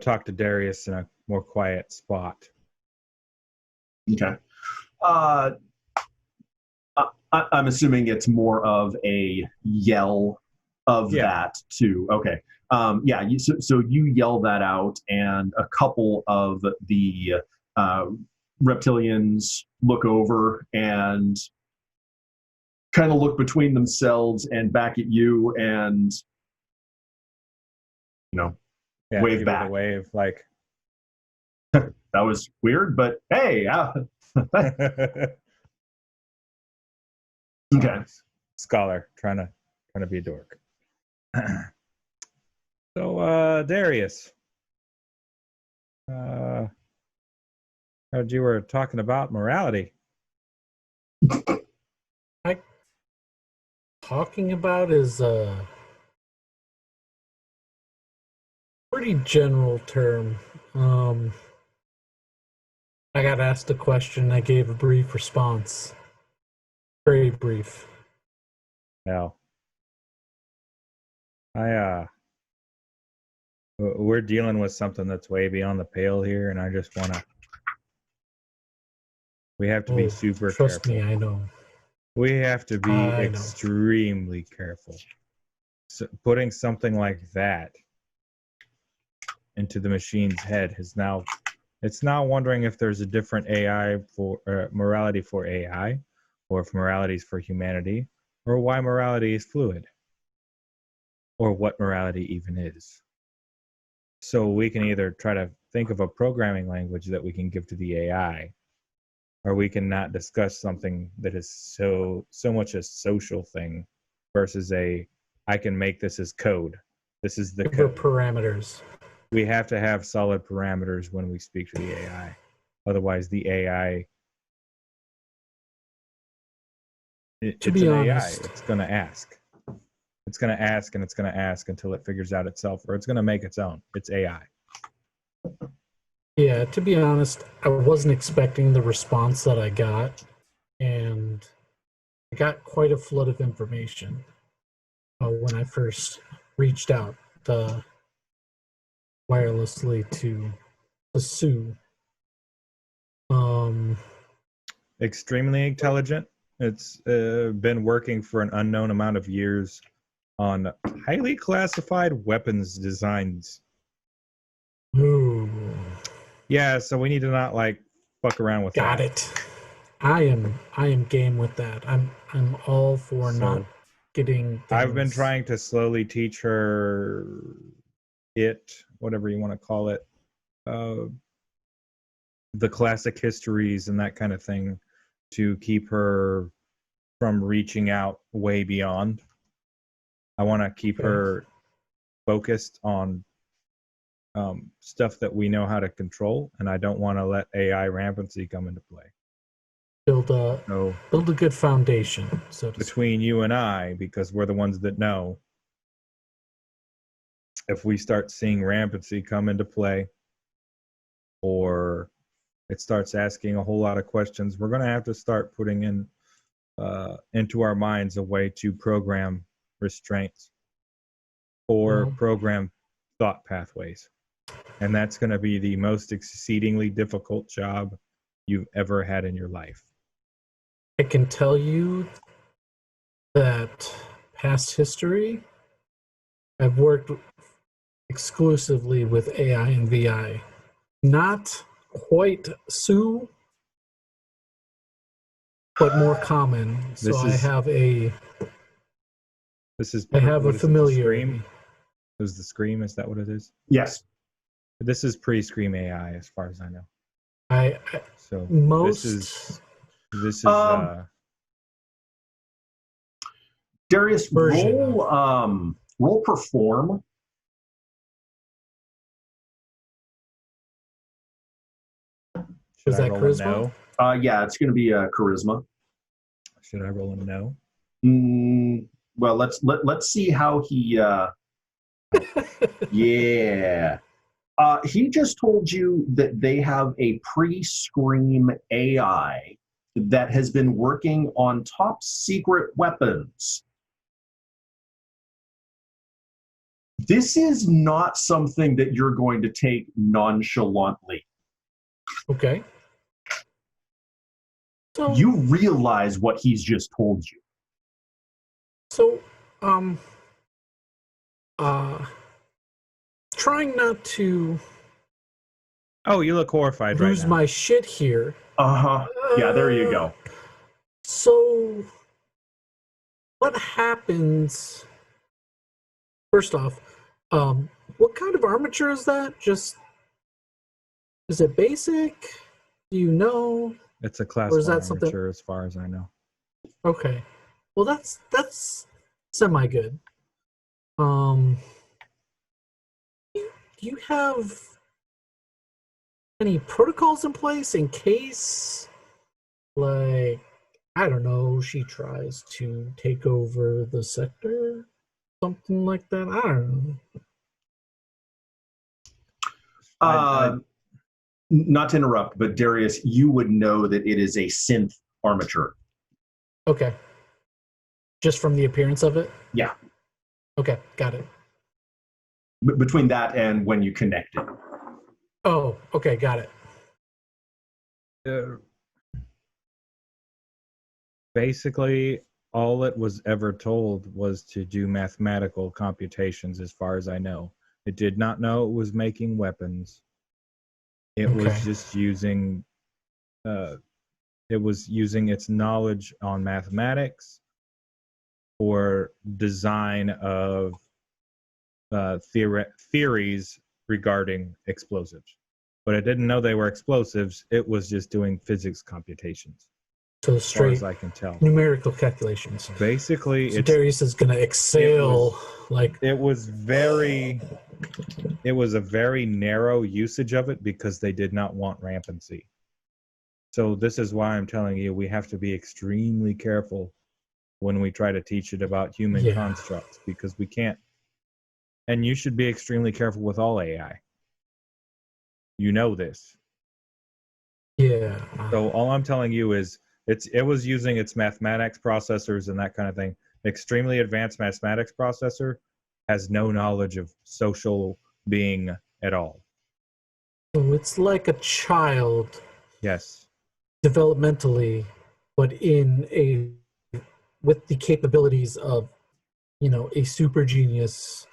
talk to Darius in a more quiet spot. Okay. I'm assuming it's more of a yell of that too. Okay. So you yell that out, and a couple of the reptilians look over and kind of look between themselves and back at you, and wave back. A wave, like that was weird, but hey. Okay. Scholar trying to be a dork. So Darius, heard you were talking about morality. Talking about is a pretty general term. I got asked a question. I gave a brief response. Very brief. Now, we're dealing with something that's way beyond the pale here, and I just we have to be super trust careful. Me, I know. We have to be extremely careful. So putting something like that into the machine's head it's now wondering if there's a different AI for morality for AI, or if morality is for humanity, or why morality is fluid, or what morality even is. So we can either try to think of a programming language that we can give to the AI, or we can not discuss something that is so much a social thing versus I can make this as code. This is the code. Parameters. We have to have solid parameters when we speak to the AI. Otherwise, the AI, it's an honest, AI. It's going to ask. It's going to ask, and it's going to ask until it figures out itself, or it's going to make its own. It's AI. Yeah, to be honest, I wasn't expecting the response that I got, and I got quite a flood of information when I first reached out wirelessly to Sue. Extremely intelligent. It's been working for an unknown amount of years on highly classified weapons designs. Ooh. Yeah, so we need to not fuck around with Got that. it. I am game with that. I'm all for not getting things. I've been trying to slowly teach her whatever you want to call it, the classic histories and that kind of thing, to keep her from reaching out way beyond. I want to keep her focused on stuff that we know how to control, and I don't want to let AI rampancy come into play. Build a good foundation, so to speak. Between you and I, because we're the ones that know, if we start seeing rampancy come into play, or it starts asking a whole lot of questions, we're going to have to start putting in into our minds a way to program restraints or program thought pathways. And that's going to be the most exceedingly difficult job you've ever had in your life. I can tell you that past history, I've worked exclusively with AI and VI. Not quite Sue, but more common. So I have a familiarity. It was the Scream, is that what it is? Yes. This is pre-Scream AI, as far as I know. This is Darius, roll perform. Should I roll charisma? a no? Yeah, it's going to be charisma. Should I roll a no? Well, let's see how he. Yeah. He just told you that they have a pre-Scream AI that has been working on top secret weapons. This is not something that you're going to take nonchalantly. Okay. So you realize what he's just told you. So, trying not to. Oh, you look horrified right now. Lose my shit here. Yeah, there you go. So, what happens? First off, what kind of armature is that? Is it basic? Do you know? It's a class or is 1 that something? armature, as far as I know. Okay, well that's semi good. Do you have any protocols in place in case, like, I don't know, she tries to take over the sector? Something like that? I don't know. Not to interrupt, but Darius, you would know that it is a synth armature. Okay. Just from the appearance of it? Yeah. Okay, got it. Between that and when you connect it. Oh, okay, got it. Basically, all it was ever told was to do mathematical computations, as far as I know. It did not know it was making weapons. It was just using its knowledge on mathematics for design of theories regarding explosives. But it didn't know they were explosives. It was just doing physics computations. So straight, as far as I can tell, numerical calculations. Basically, so Darius is going to excel. It was a very narrow usage of it because they did not want rampancy. So this is why I'm telling you, we have to be extremely careful when we try to teach it about human constructs, because we can't. And you should be extremely careful with all AI. You know this. Yeah. So all I'm telling you is it was using its mathematics processors and that kind of thing. Extremely advanced mathematics processor has no knowledge of social being at all. So it's like a child. Yes. Developmentally, but with the capabilities of, a super genius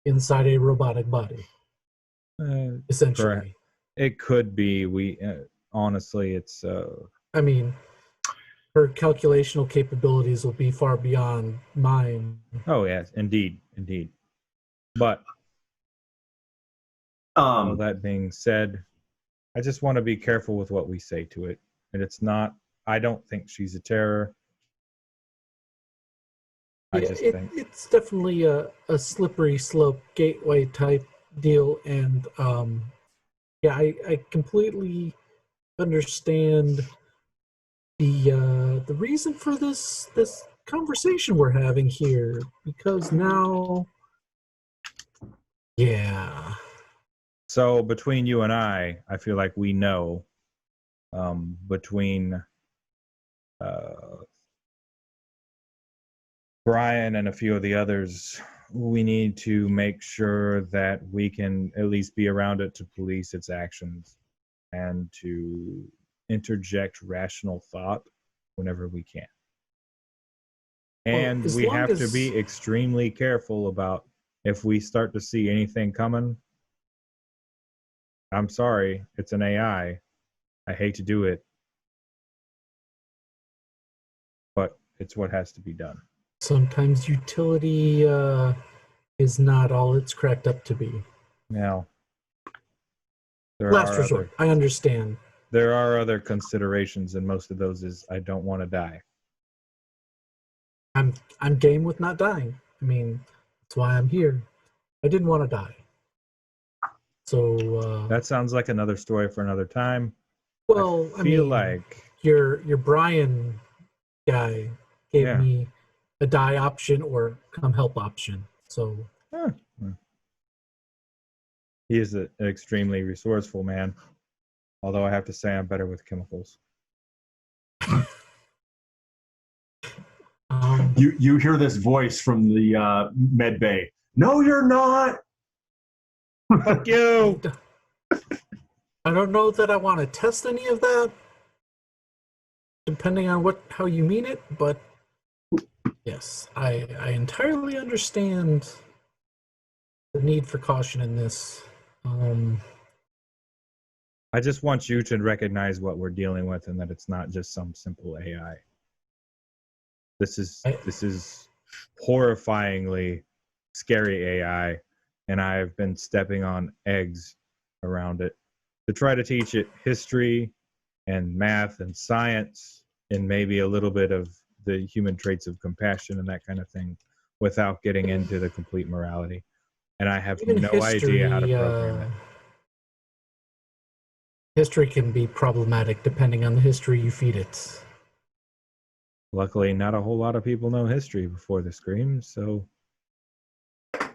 inside a robotic body. Essentially. Correct. It could be. Honestly, it's. I mean, her calculational capabilities will be far beyond mine. Oh yes, indeed. But all that being said, I just want to be careful with what we say to it. And it's not. I don't think she's a terror. I just think it's definitely a slippery slope gateway type deal, and yeah, I completely understand the reason for this conversation we're having here, because now, yeah. So between you and I feel like we know. Between Brian and a few of the others, we need to make sure that we can at least be around it to police its actions and to interject rational thought whenever we can. And as we long have to as- be extremely careful about if we start to see anything coming. I'm sorry, it's an AI. I hate to do it, but it's what has to be done. Sometimes utility is not all it's cracked up to be. Now, there Last are resort. other, I understand. there are other considerations, and most of those is I don't want to die. I'm game with not dying. I mean, that's why I'm here. I didn't want to die. So That sounds like another story for another time. well, I feel mean, like your Brian guy gave Yeah. me a die option or come help option. So he is an extremely resourceful man. Although I have to say I'm better with chemicals. You hear this voice from the med bay. No, you're not. Fuck you! I don't know that I want to test any of that, depending on how you mean it, but yes, I entirely understand the need for caution in this. I just want you to recognize what we're dealing with and that it's not just some simple AI. This is horrifyingly scary AI, and I've been stepping on eggs around it to try to teach it history and math and science and maybe a little bit of the human traits of compassion and that kind of thing without getting into the complete morality. And I have Even no history, idea how to program it. History can be problematic depending on the history you feed it. Luckily, not a whole lot of people know history before the Scream, so... Well,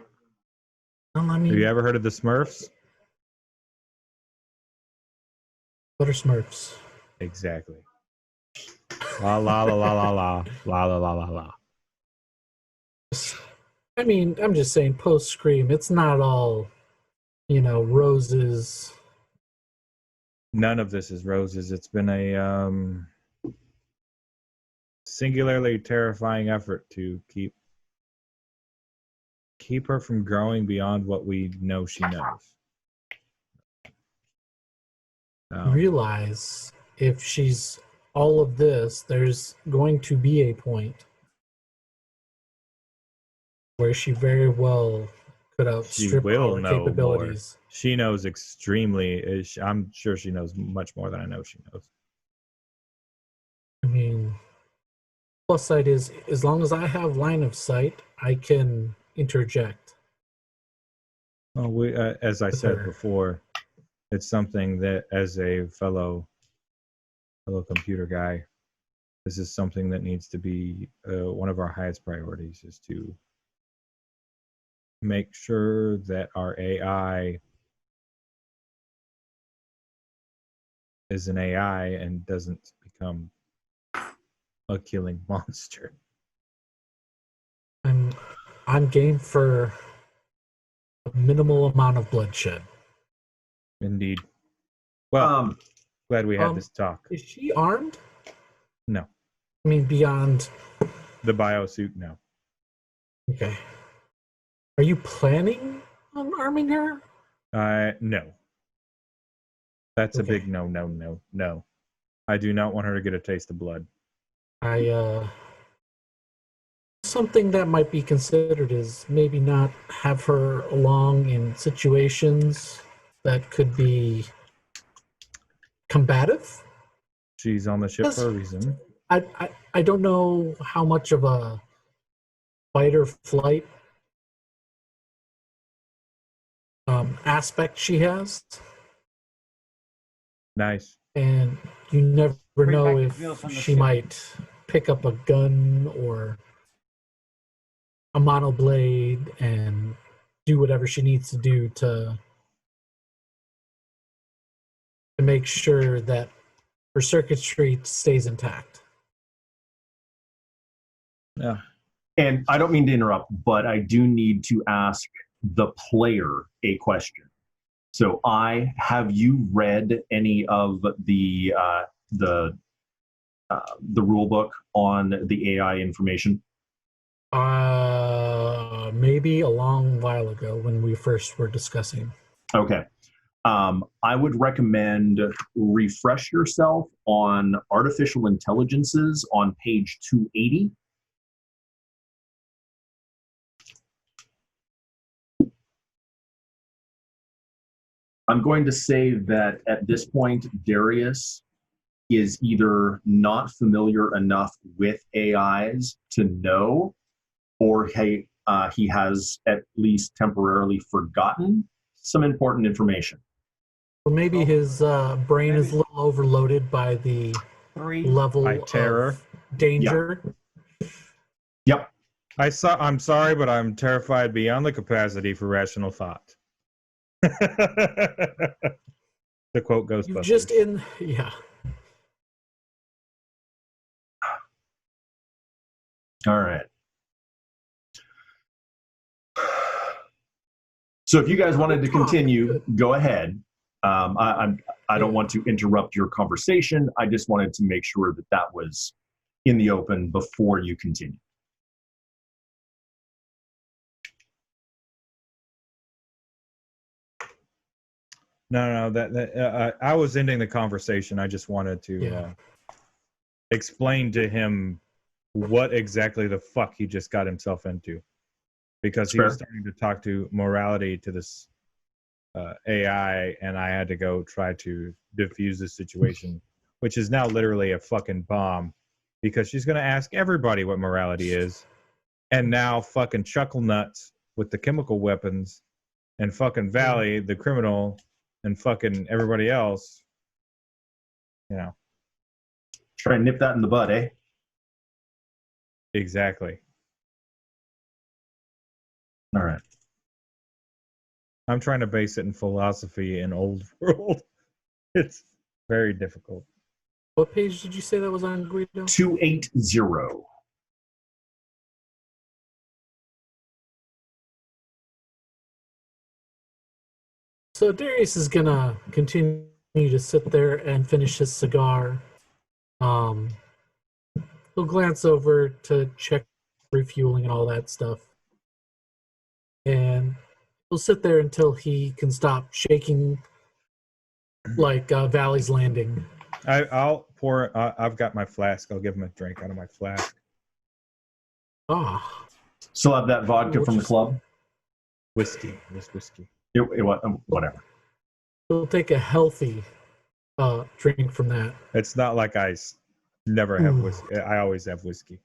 I mean, Have you ever heard of the Smurfs? what are Smurfs? Exactly. La la la la la la la la la la la. I mean, I'm just saying, post Scream, it's not all, roses. None of this is roses. It's been a singularly terrifying effort to keep her from growing beyond what we know she knows. Realize if she's all of this, there's going to be a point where she very well could outstrip our capabilities. More. She knows extremely. I'm sure she knows much more than I know she knows. I mean, plus side is, as long as I have line of sight, I can interject. Well, as I said before, it's something that as a fellow computer guy, this is something that needs to be one of our highest priorities, is to make sure that our AI is an AI and doesn't become a killing monster. I'm game for a minimal amount of bloodshed. Indeed. Well, glad we had this talk. Is she armed? No. I mean, beyond the biosuit, no. Okay. Are you planning on arming her? No. That's a big no. I do not want her to get a taste of blood. Something that might be considered is maybe not have her along in situations that could be combative. She's on the ship for a reason. I don't know how much of a fight or flight aspect she has. Nice. And you never Bring know back the wheels if on the she ship. might pick up a gun or a monoblade and do whatever she needs to do to make sure that her circuitry stays intact. Yeah. And I don't mean to interrupt, but I do need to ask the player a question. So, have you read any of the rule book on the AI information? Maybe a long while ago when we first were discussing. Okay. I would recommend refresh yourself on artificial intelligences on page 280. I'm going to say that at this point, Darius is either not familiar enough with AIs to know, or he has at least temporarily forgotten some important information. Well, maybe his brain is a little overloaded by the level By terror. of danger. Yep. I'm sorry, but I'm terrified beyond the capacity for rational thought. To quote Ghostbusters. You just yeah. All right. So if you guys wanted to continue, go ahead. I don't want to interrupt your conversation. I just wanted to make sure that that was in the open before you continue. No. I was ending the conversation. I just wanted to explain to him what exactly the fuck he just got himself into, because he was starting to talk to morality to this AI, and I had to go try to defuse the situation, which is now literally a fucking bomb, because she's going to ask everybody what morality is, and now fucking Chuckle Nuts with the chemical weapons, and fucking Valley, the criminal, and fucking everybody else, you know. Try and nip that in the bud, eh? Exactly. All right. I'm trying to base it in philosophy in old world. It's very difficult. What page did you say that was on, Guido? 280. So Darius is gonna continue to sit there and finish his cigar. He'll glance over to check refueling and all that stuff, and he'll sit there until he can stop shaking like Valley's Landing. I'll pour. I've got my flask. I'll give him a drink out of my flask. Ah, Still have that vodka from the club? Whiskey. Just whiskey. Whatever. he'll take a healthy drink from that. It's not like I never have whiskey. I always have whiskey.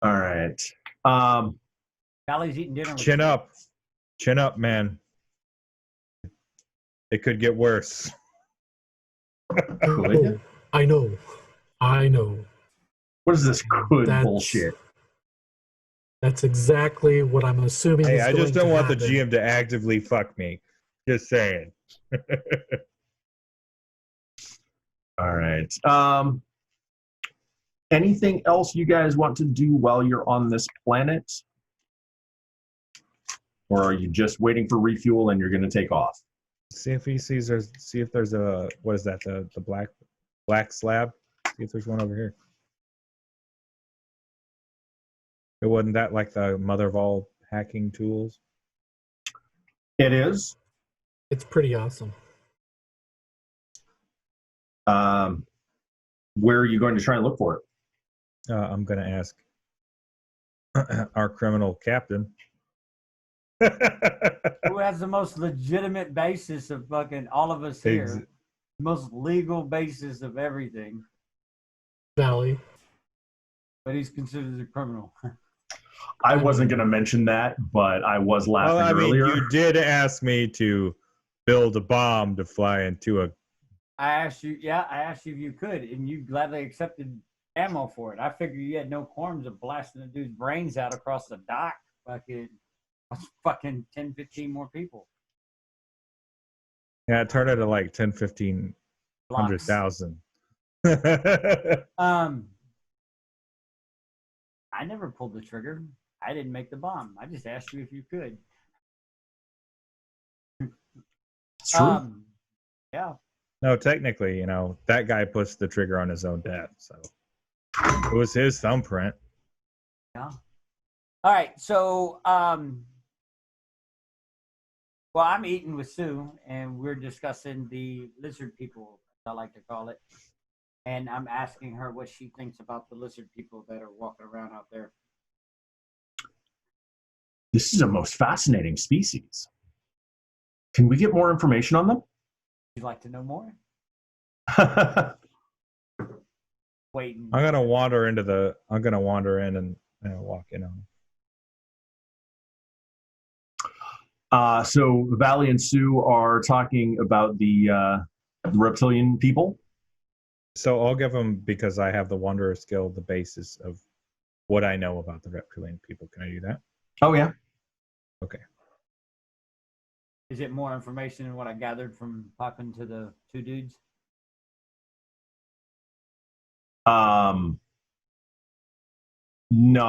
All right. Valley's eating dinner. Chin up. Chin up, man. It could get worse. Could? I know. What is this good bullshit? That's exactly what I'm assuming. Hey, is I going just don't to want happen. the GM to actively fuck me. Just saying. All right. Anything else you guys want to do while you're on this planet? Or are you just waiting for refuel and you're going to take off? See if he sees there's. See if there's a. What is that? The black slab. See if there's one over here. It wasn't that like the mother of all hacking tools? It is. It's pretty awesome. Where are you going to try and look for it? I'm going to ask our criminal captain. Who has the most legitimate basis of fucking all of us here? Most legal basis of everything. Valley. But he's considered a criminal. I wasn't going to mention that, but I was laughing Well, I mean, earlier. you did ask me to build a bomb to fly into a. I asked you if you could, and you gladly accepted ammo for it. I figured you had no qualms of blasting the dude's brains out across the dock. Fucking 10, 15 more people. Yeah, it turned into like 10, 15, Blocks. 100,000. I never pulled the trigger. I didn't make the bomb. I just asked you if you could. It's true. Yeah. No, technically, that guy puts the trigger on his own death. So it was his thumbprint. Yeah. All right. So, well, I'm eating with Sue, and we're discussing the lizard people, as I like to call it. And I'm asking her what she thinks about the lizard people that are walking around out there. This is a most fascinating species. Can we get more information on them? You'd like to know more? Waiting. I'm gonna wander in and walk in on him. So Valley and Sue are talking about the reptilian people. So I'll give them, because I have the wanderer skill, the basis of what I know about the reptilian people. Can I do that? Oh yeah. Okay. Is it more information than what I gathered from talking to the two dudes? No,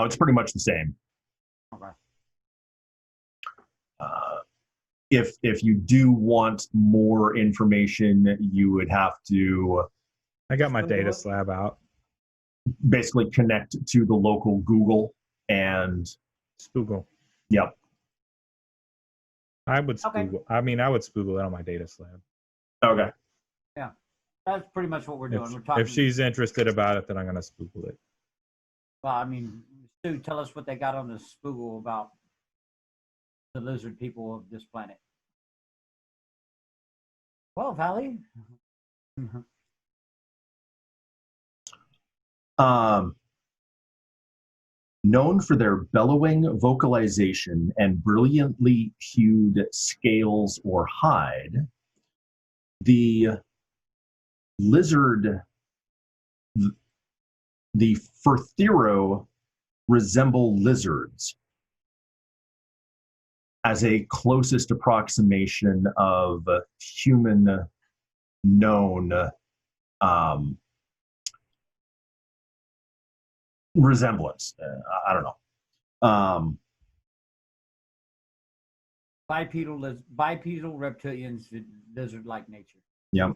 it's pretty much the same. Okay. If you do want more information, you would have to I got my data slab out. basically connect to the local Google and Spoogle. Yep. I would Okay. spoogle. I mean, I would spoogle it on my data slab. Okay. Yeah. That's pretty much what we're doing. We're talking. If she's interested about it, then I'm gonna spoogle it. Well, I mean, Sue, tell us what they got on the spoogle about the lizard people of this planet. Well, Valley. Known for their bellowing vocalization and brilliantly hued scales or hide, the lizard, the Furthero, resemble lizards as a closest approximation of human known resemblance. I don't know. Bipedal reptilians with lizard-like nature. Yeah.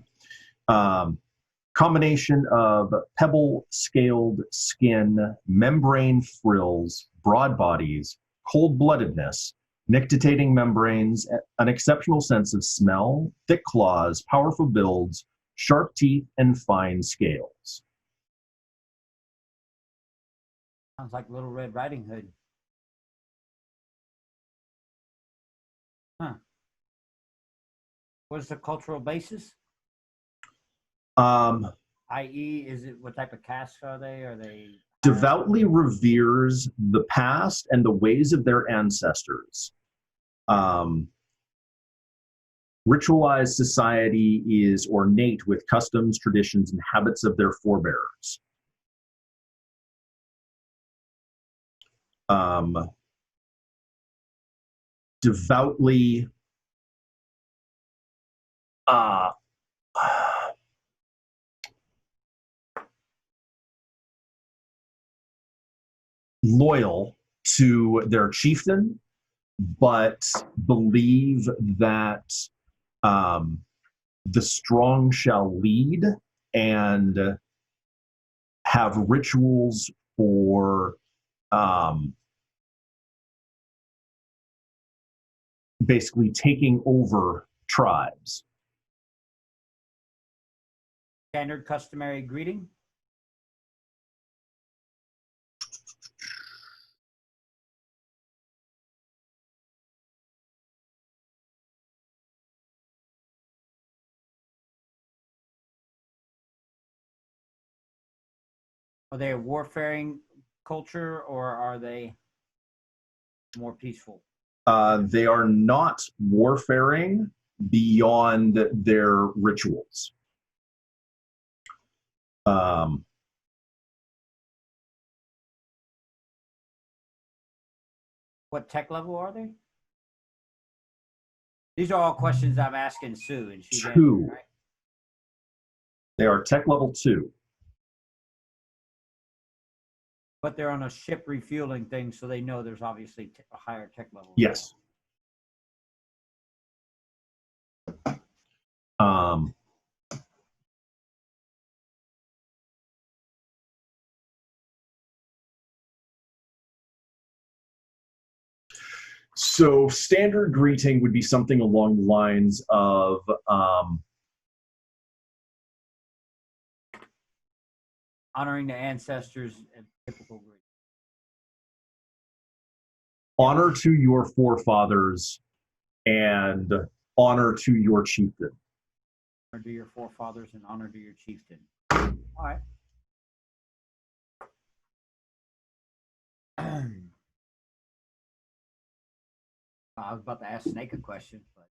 Combination of pebble-scaled skin, membrane frills, broad bodies, cold-bloodedness, nictitating membranes, an exceptional sense of smell, thick claws, powerful builds, sharp teeth, and fine scales. Sounds like Little Red Riding Hood. Huh. What's the cultural basis? I.e., is it what type of caste are they? Are they Devoutly reveres the past and the ways of their ancestors. Ritualized society is ornate with customs, traditions, and habits of their forebears. Devoutly loyal to their chieftain, but believe that the strong shall lead and have rituals for basically taking over tribes. standard customary greeting? Are they a warfaring culture, or are they? more peaceful? They are not warfaring beyond their rituals. What tech level are they? These are all questions I'm asking Sue, and she's 2. answering, right? They are tech level 2. But they're on a ship refueling thing, so they know there's obviously a higher tech level. Yes. So standard greeting would be something along the lines of Honoring the ancestors and typical greeting. honor to your forefathers and honor to your chieftain. Honor to your forefathers and honor to your chieftain. All right. I was about to ask Snake a question, but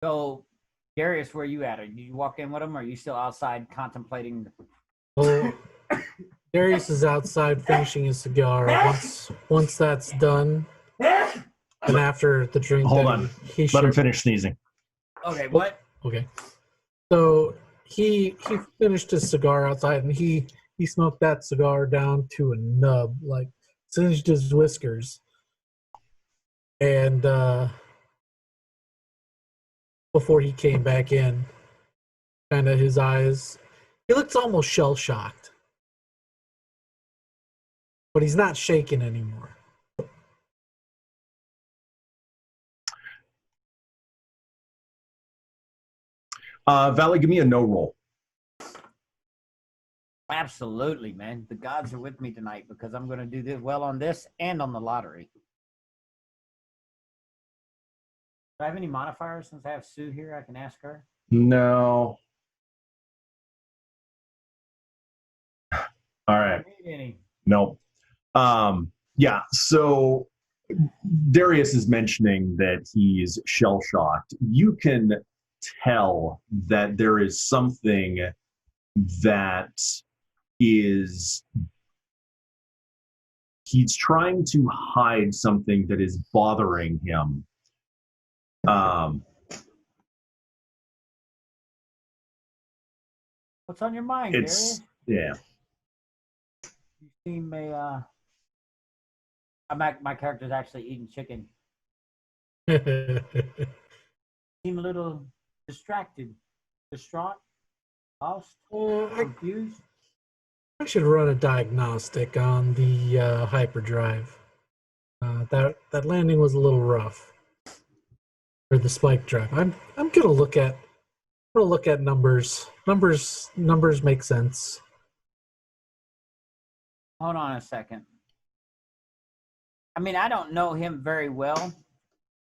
so Darius, where are you at? Did you walk in with him, or are you still outside contemplating? Well, Darius is outside finishing his cigar. Once that's done, and after the drink, Hold that on. he Let him should. finish sneezing. Okay, what? Okay. So he finished his cigar outside, and he smoked that cigar down to a nub, like singed his whiskers. And before he came back in, kind of his eyes, he looks almost shell-shocked. But he's not shaking anymore. Valley, give me a no roll. Absolutely, man. The gods are with me tonight because I'm going to do this well on this and on the lottery. Do I have any modifiers since I have Sue here? I can ask her. No. All right. No. Yeah, so Darius is mentioning that he's shell-shocked. You can tell that there is something that is... He's trying to hide something that is bothering him. What's on your mind, Darius? Yeah. You seem my character's actually eating chicken. Seem a little distracted, distraught, lost, confused. I should run a diagnostic on the hyperdrive. That landing was a little rough. Or the spike drive. I'm gonna look at numbers. Numbers make sense. Hold on a second. I mean, I don't know him very well,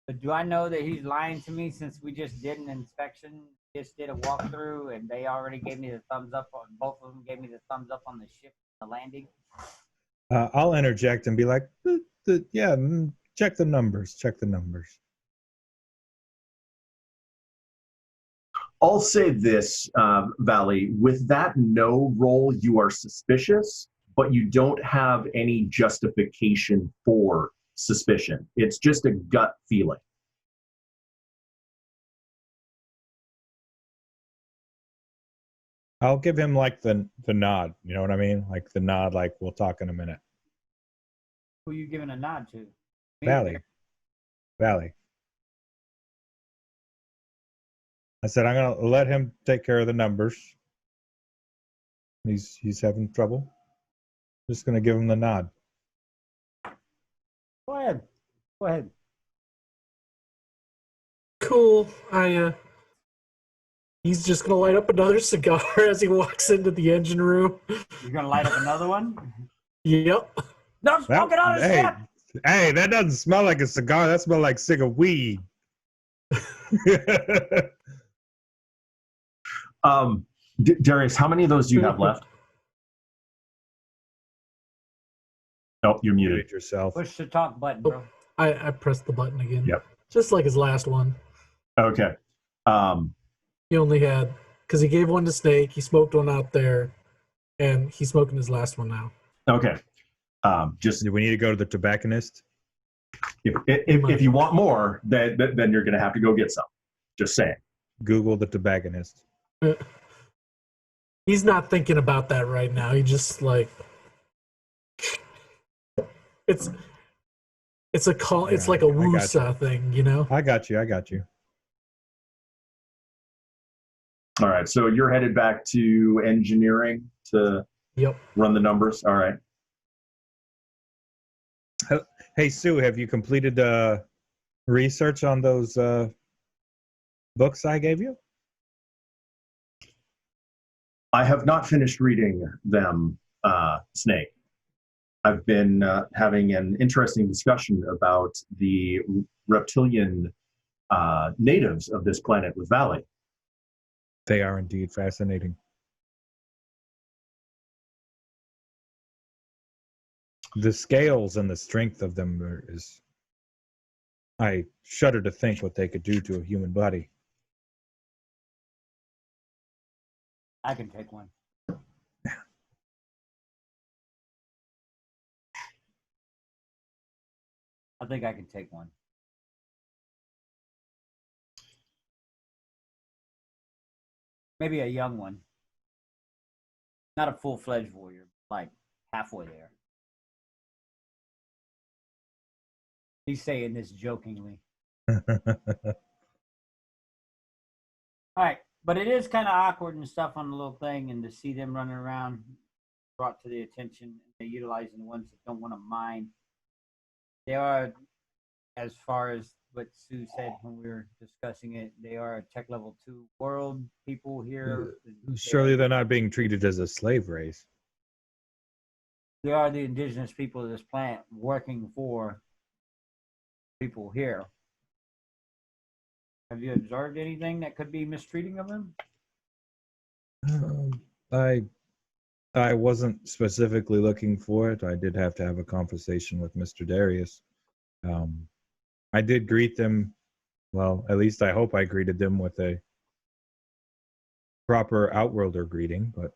but do I know that he's lying to me since we just did an inspection, just did a walkthrough, and they already gave me the thumbs up on both of them, gave me the thumbs up on the ship, the landing? I'll interject and be like, yeah, check the numbers. I'll say this, Valley, with that no roll, you are suspicious, but you don't have any justification for suspicion. It's just a gut feeling. I'll give him like the nod. You know what I mean? Like the nod, like we'll talk in a minute. Who are you giving a nod to? Valley. I said I'm gonna let him take care of the numbers. He's having trouble. Just gonna give him the nod. Go ahead. Cool. He's just gonna light up another cigar as he walks into the engine room. You're gonna light up another one? Yep. No, smoke it on his ship. Hey, that doesn't smell like a cigar. That smells like cig of weed. Darius, how many of those do you have left? Oh, you're muted. Mute yourself. Push the talk button, bro. I pressed the button again. Yep. Just like his last one. Okay. He only had, because he gave one to Snake, he smoked one out there, and he's smoking his last one now. Okay. Just Do we need to go to the tobacconist? if you want more, then you're going to have to go get some. Just saying. Google the tobacconist. He's not thinking about that right now. He just like it's a call. It's like a woosah thing, you know. I got you. All right. So you're headed back to engineering to run the numbers. All right. Hey, Sue, have you completed research on those books I gave you? I have not finished reading them, Snake. I've been having an interesting discussion about the reptilian natives of this planet with Valley. They are indeed fascinating. The scales and the strength of them is... I shudder to think what they could do to a human body. I can take one. I think I can take one. Maybe a young one. Not a full-fledged warrior, like halfway there. He's saying this jokingly. All right, but it is kind of awkward and stuff on the little thing, and to see them running around brought to the attention. They're utilizing the ones that don't want to mine. They are, as far as what Sue said when we were discussing it, they are a tech level 2 world people here. Surely they're not being treated as a slave race. They are the indigenous people of this planet working for people here. Have you observed anything that could be mistreating of them? I wasn't specifically looking for it. I did have to have a conversation with Mr. Darius. I did greet them. Well, at least I hope I greeted them with a proper Outworlder greeting, but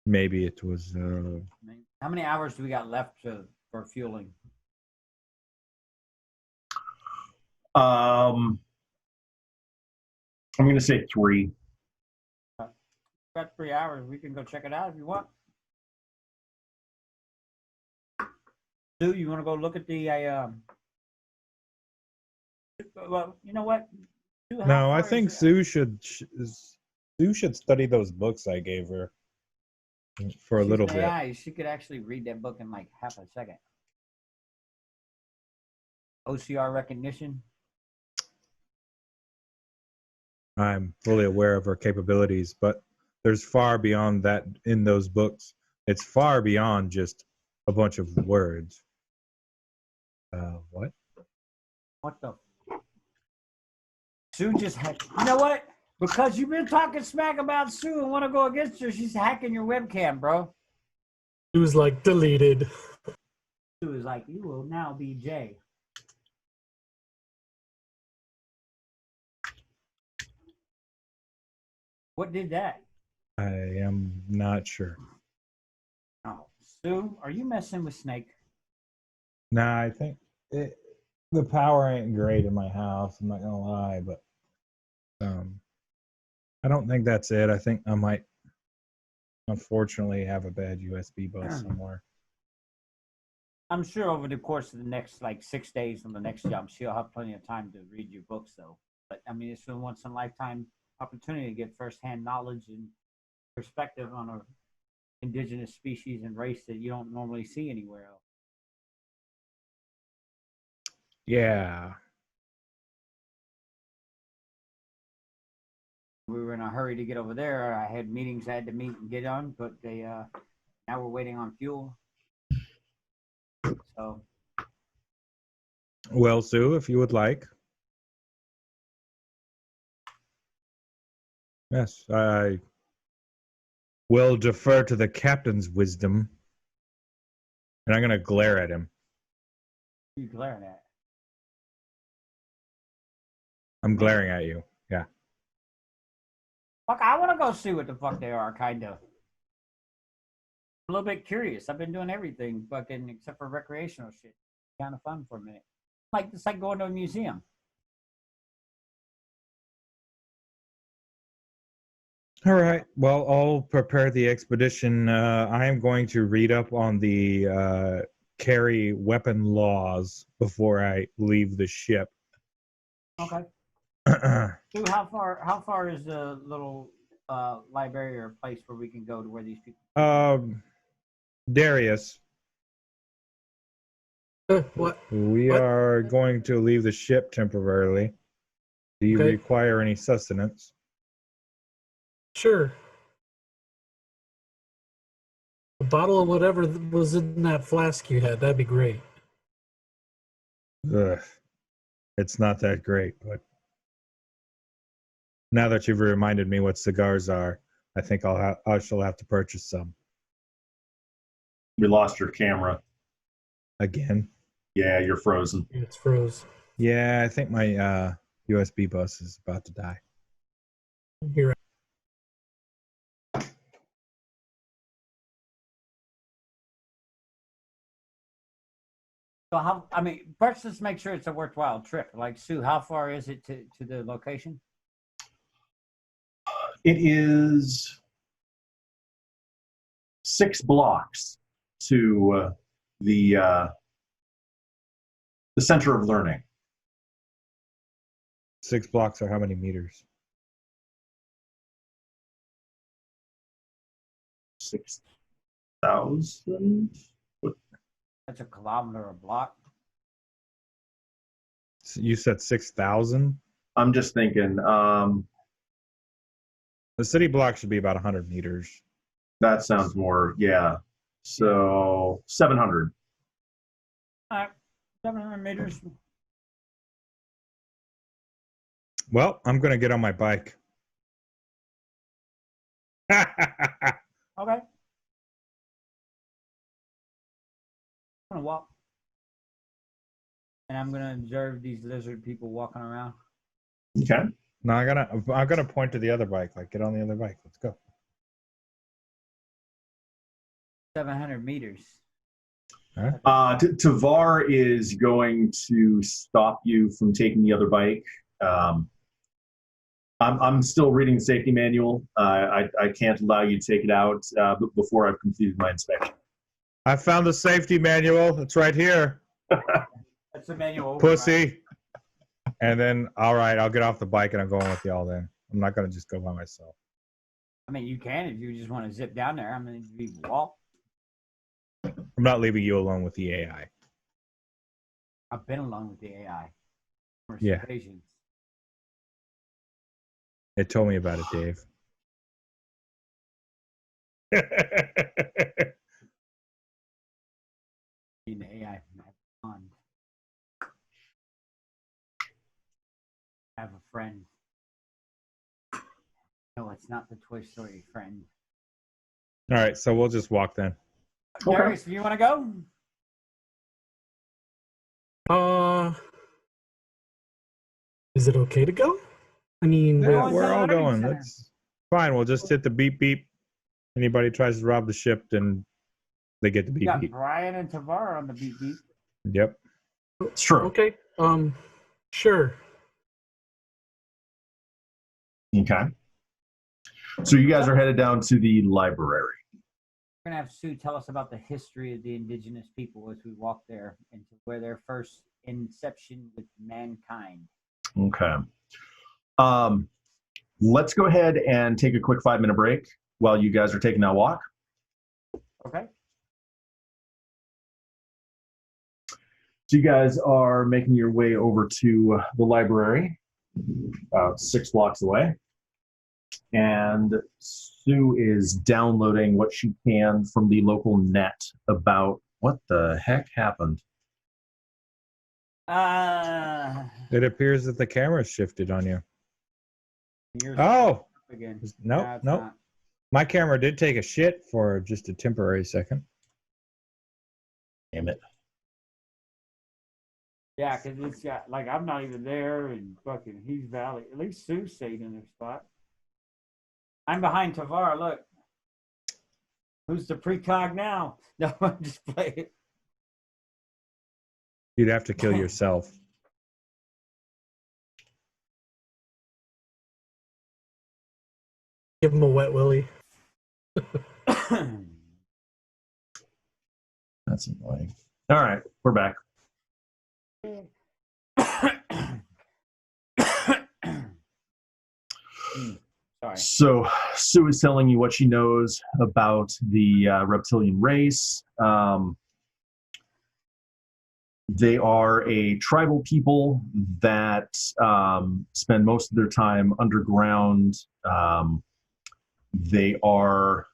maybe it was... How many hours do we got left for fueling? I'm going to say 3. Got 3 hours. We can go check it out if you want. Sue, you want to go look at the? Well, you know what? No, I think Sue should study those books I gave her for a little bit. Yeah, she could actually read that book in like half a second. OCR recognition. I'm fully aware of her capabilities, but there's far beyond that in those books. It's far beyond just a bunch of words. What? What the? Sue just had. You know what? Because you've been talking smack about Sue and want to go against her, she's hacking your webcam, bro. It was like deleted. Sue was like, "You will now be Jay." What did that? I am not sure. Oh, Sue, are you messing with Snake? Nah, I think the power ain't great in my house. I'm not gonna lie, but I don't think that's it. I think I might, unfortunately, have a bad USB bus somewhere. I'm sure over the course of the next like 6 days on the next job, she'll have plenty of time to read your books, though. But I mean, it's a once in a lifetime opportunity to get firsthand knowledge and perspective on a indigenous species and race that you don't normally see anywhere else. Yeah. We were in a hurry to get over there. I had meetings I had to meet and get on, but they now we're waiting on fuel. So, Well, Sue, if you would like. Yes, will defer to the captain's wisdom. And I'm going to glare at him. You glaring at? I'm glaring at you. Yeah. Fuck, I want to go see what the fuck they are, kind of. A little bit curious. I've been doing everything fucking except for recreational shit. Kind of fun for a minute. It's like going to a museum. All right. Well, I'll prepare the expedition. I am going to read up on the carry weapon laws before I leave the ship. Okay. Dude, how far is the little library or place where we can go to where these people? Darius, What? we What? are going to leave the ship temporarily. Do you Okay. require any sustenance? Sure. A bottle of whatever was in that flask you had, that'd be great. Ugh. It's not that great, but now that you've reminded me what cigars are, I think I shall have to purchase some. We lost your camera. Again? Yeah, you're frozen. It's froze. Yeah, I think my USB bus is about to die. Here. So first let's make sure it's a worthwhile trip. Like, Sue, how far is it to the location? It is 6 blocks to the center of learning. 6 blocks are how many meters? 6,000. That's a kilometer a block. So you said 6,000? I'm just thinking. The city block should be about 100 meters. That sounds more. Yeah. So 700. All right, 700 meters. Well, I'm going to get on my bike. Okay. I'm gonna walk, and I'm gonna observe these lizard people walking around. Okay. No, I'm gonna point to the other bike. Like, get on the other bike. Let's go. 700 meters. Tavar is going to stop you from taking the other bike. I'm still reading the safety manual. I can't allow you to take it out before I've completed my inspection. I found the safety manual. It's right here. That's the manual. Pussy. And then, all right, I'll get off the bike and I'm going with y'all then. I'm not going to just go by myself. I mean, you can if you just want to zip down there. I mean, you walk. I'm not leaving you alone with the AI. I've been alone with the AI. Yeah. Occasions. It told me about it, Dave. The AI fund. Have a friend. No, it's not the Toy Story friend. All right, so we'll just walk then. Okay. Darius, you want to go? Is it okay to go? I mean, Yeah, going we're to the all learning going. center. That's fine. We'll just hit the beep beep. Anybody tries to rob the ship, then they get the You beep got beep. Brian and Tavar on the beat beat. Yep. It's true. okay. Sure. Okay. So you guys are headed down to the library. We're going to have Sue tell us about the history of the indigenous people as we walk there into where their first inception with mankind. Okay. Let's go ahead and take a quick 5-minute break while you guys are taking that walk. Okay. So you guys are making your way over to the library, about 6 blocks away. And Sue is downloading what she can from the local net about what the heck happened. It appears that the camera shifted on you. Yours Oh! again. Nope, it's nope. not. My camera did take a shit for just a temporary second. Damn it. Yeah, because it's got, like, I'm not even there, and fucking he's valley. At least Sue stayed in her spot. I'm behind Tavar, look. Who's the precog now? No, I'm just playing. You'd have to kill yourself. Give him a wet willy. That's annoying. All right, we're back. Sorry. So Sue is telling you what she knows about the reptilian race. They are a tribal people that spend most of their time underground. They are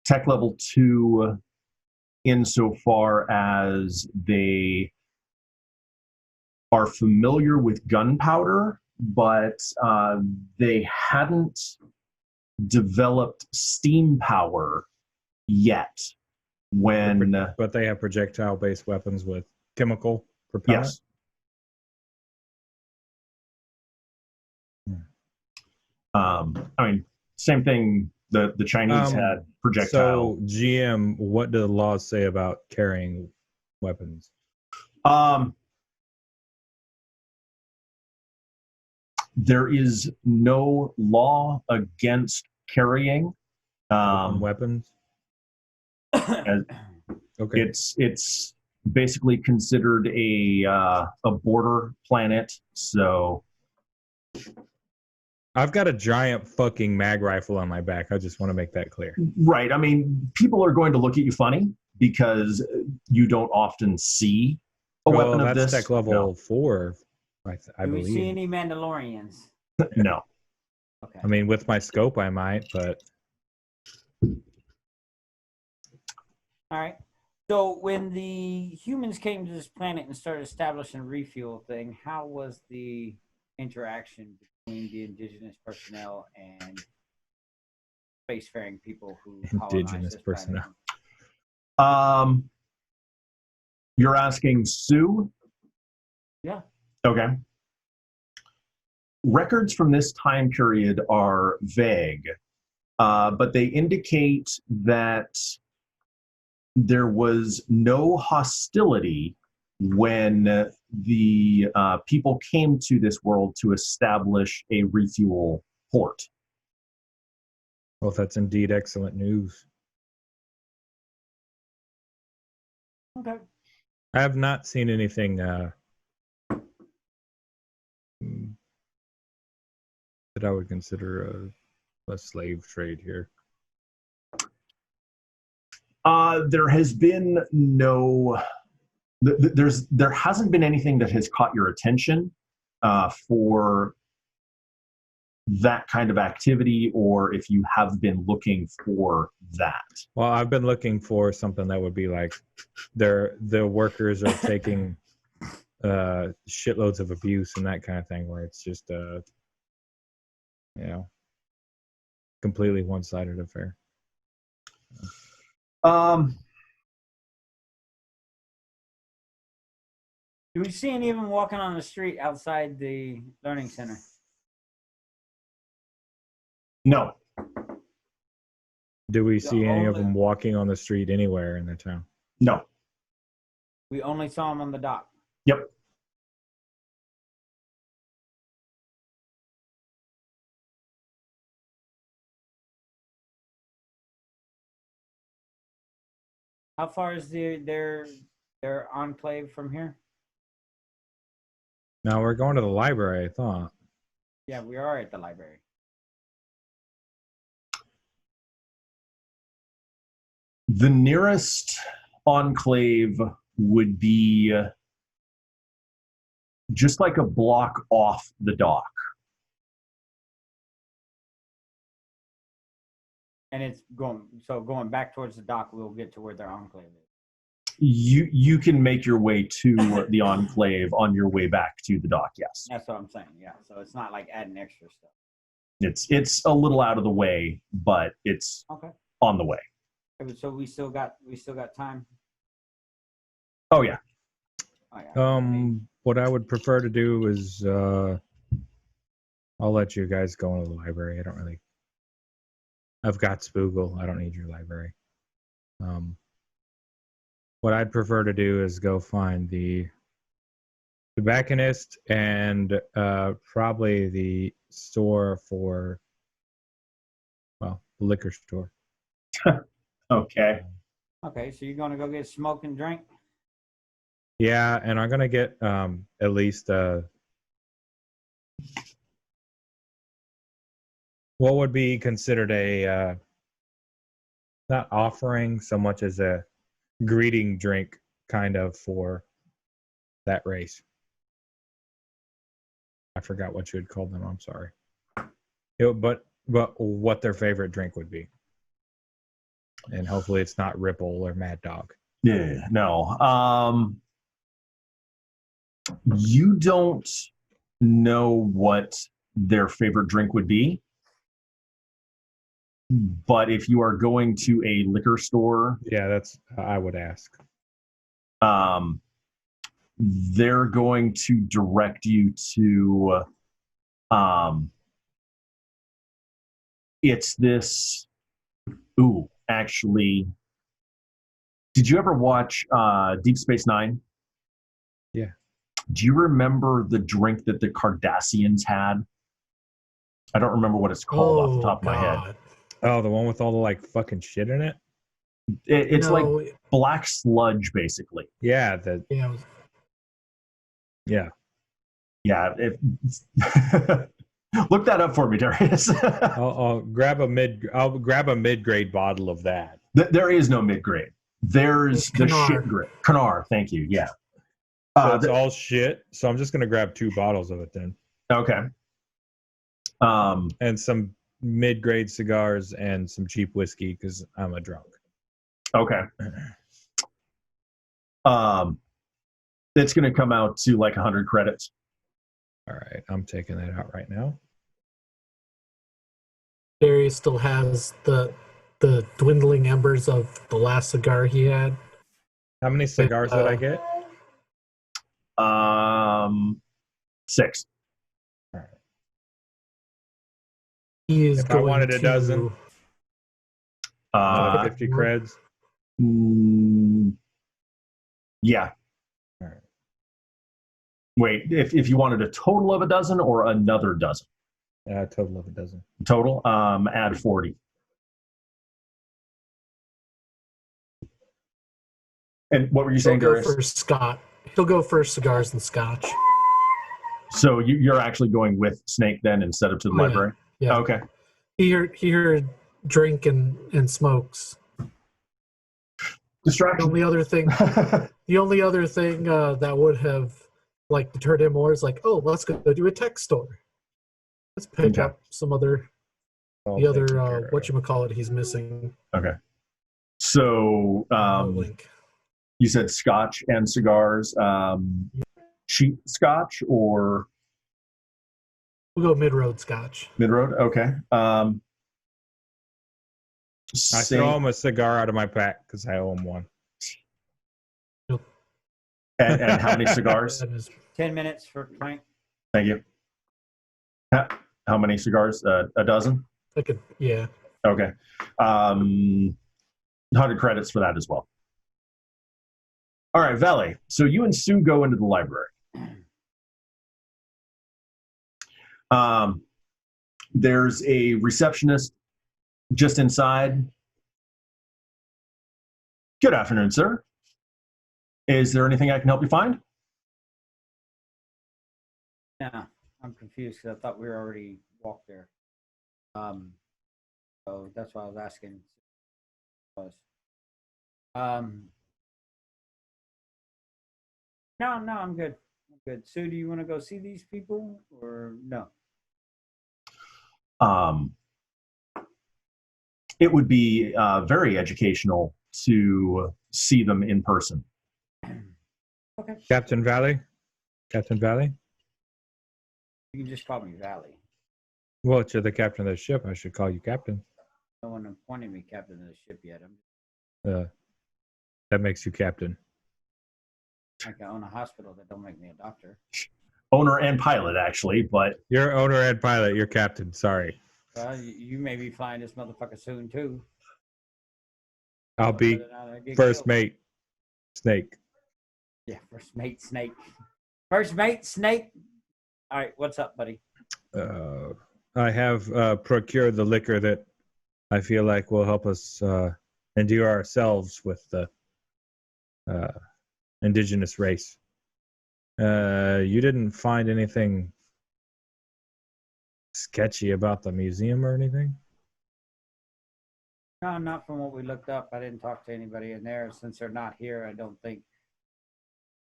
tech level 2 insofar as they are familiar with gunpowder, but they hadn't developed steam power yet. But they have projectile-based weapons with chemical propellant. Yes. I mean, same thing. The Chinese had projectile. So, GM, what do the laws say about carrying weapons? There is no law against carrying weapons. Okay. It's basically considered a border planet. So I've got a giant fucking mag rifle on my back. I just want to make that clear. right. I mean, people are going to look at you funny because you don't often see a weapon of this. That's tech level 4, I Do believe. we see any Mandalorians? No. Okay. I mean, with my scope, I might, but All right. So when the humans came to this planet and started establishing a refuel thing, how was the interaction between the indigenous personnel and spacefaring people who indigenous personnel? You're asking Sue? Yeah. Okay. Records from this time period are vague, but they indicate that there was no hostility when the people came to this world to establish a refuel port. Well, that's indeed excellent news. Okay. I have not seen anything that I would consider a slave trade here. There has been no. There hasn't been anything that has caught your attention for that kind of activity, or if you have been looking for that. Well, I've been looking for something that would be like the workers are taking shitloads of abuse and that kind of thing, where it's just completely one-sided affair. Do we see any of them walking on the street outside the learning center? No. Do we see any of them walking on the street anywhere in the town? No. We only saw them on the dock. Yep. How far is their enclave from here? Now we're going to the library, I thought. Yeah, we are at the library. The nearest enclave would be just like a block off the dock. And it's going back towards the dock, we'll get to where their enclave is. You can make your way to the enclave on your way back to the dock, yes. That's what I'm saying, yeah. So it's not like adding extra stuff. It's a little out of the way, but it's Okay. on the way. So we still got time. Oh yeah. Oh, yeah. What I would prefer to do is I'll let you guys go into the library. I don't really. I've got Spoogle. I don't need your library. What I'd prefer to do is go find the tobacconist and probably the store for, well, the liquor store. Okay. Okay, so you're gonna go get smoke and drink. Yeah, and I'm gonna get at least what would be considered a not offering so much as a greeting drink, kind of, for that race. I forgot what you had called them. I'm sorry. But what their favorite drink would be, and hopefully it's not Ripple or Mad Dog. Yeah. No. You don't know what their favorite drink would be, but if you are going to a liquor store, Yeah, that's I would ask. they're going to direct you to it's this actually, did you ever watch Deep Space Nine? Yeah. Do you remember the drink that the Cardassians had? I don't remember what it's called off the top of my head. Oh, the one with all the like fucking shit in it? It's like black sludge, basically. Yeah, Yeah. Look that up for me, Darius. I'll grab a mid-grade bottle of that. There is no mid-grade. There's the shit grade. Canar, thank you. Yeah. So it's all shit. So I'm just gonna grab 2 bottles of it then. Okay. And some mid-grade cigars and some cheap whiskey because I'm a drunk. Okay. It's gonna come out to like 100 credits. All right, I'm taking that out right now. Darius still has the dwindling embers of the last cigar he had. How many cigars did I get? 6. All right. He is If I wanted a dozen, another 50 creds. Yeah. All right. Wait, if you wanted a total of a dozen or another dozen? Total of a dozen. Total, add 40. And what were you saying, Darius? He'll go for cigars and scotch. So you're actually going with Snake then instead of to the library? Yeah. Okay. He heard drink and smokes. Distraction. The only other thing that would have like deterred him more is like, oh, let's go do a tech store. Let's pick up some other whatchamacallit he's missing. Okay. So you said scotch and cigars. Cheap scotch or? We'll go mid-road scotch. Mid-road? Okay. I throw him a cigar out of my pack because I owe him one. And how many cigars? 10 minutes for Clank. Thank you. How many cigars? A dozen? Yeah. Okay. 100 credits for that as well. All right, Valley. So you and Sue go into the library. There's a receptionist just inside. Good afternoon, sir. Is there anything I can help you find? Yeah, I'm confused because I thought we already walked there. So that's why I was asking. No, I'm good. Sue, do you want to go see these people or no? It would be very educational to see them in person. Okay. Captain Valley? You can just call me Valley. Well, you're the captain of the ship. I should call you captain. No one appointed me captain of the ship yet. That makes you captain. I own a hospital. That don't make me a doctor. Owner and pilot, actually, but You're owner and pilot. You're captain. Sorry. Well, you may be flying this motherfucker soon too. I'll be Whether or not I get first killed. mate. Snake. Yeah, first mate snake. First mate snake. All right, what's up, buddy? I have procured the liquor that I feel like will help us endure ourselves with the indigenous race. You didn't find anything sketchy about the museum or anything? No, not from what we looked up. I didn't talk to anybody in there. Since they're not here, I don't think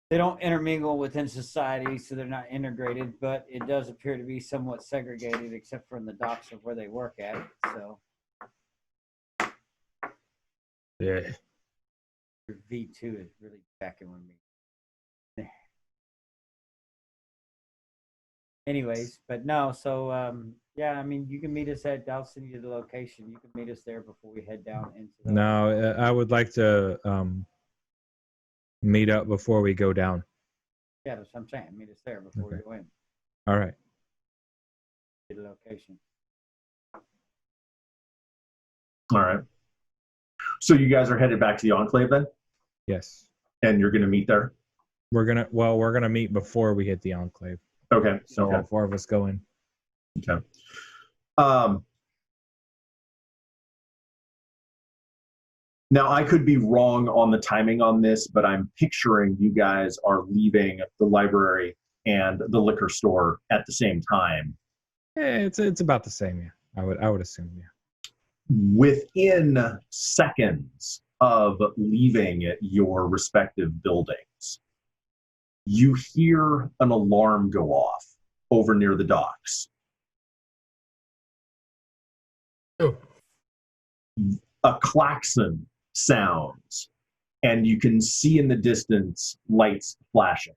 they don't intermingle within society, so they're not integrated. But it does appear to be somewhat segregated, except for in the docks of where they work at. So, Yeah. your V2 is really backing with me. Anyways, but no. So, yeah, I mean, you can meet us at. I'll send you the location. You can meet us there before we head down into. No, I would like to meet up before we go down. Yeah, that's what I'm saying. Meet us there before we go in. All right. The location. all right. So you guys are headed back to the Enclave then? Yes. And you're going to meet there? We're gonna meet before we hit the Enclave. Okay. So okay. all four of us go in. Okay. Now, I could be wrong on the timing on this, but I'm picturing you guys are leaving the library and the liquor store at the same time. Yeah, it's about the same. Yeah, I would assume. Yeah. Within seconds of leaving your respective buildings, you hear an alarm go off over near the docks. Oh, A klaxon sounds, and you can see in the distance lights flashing.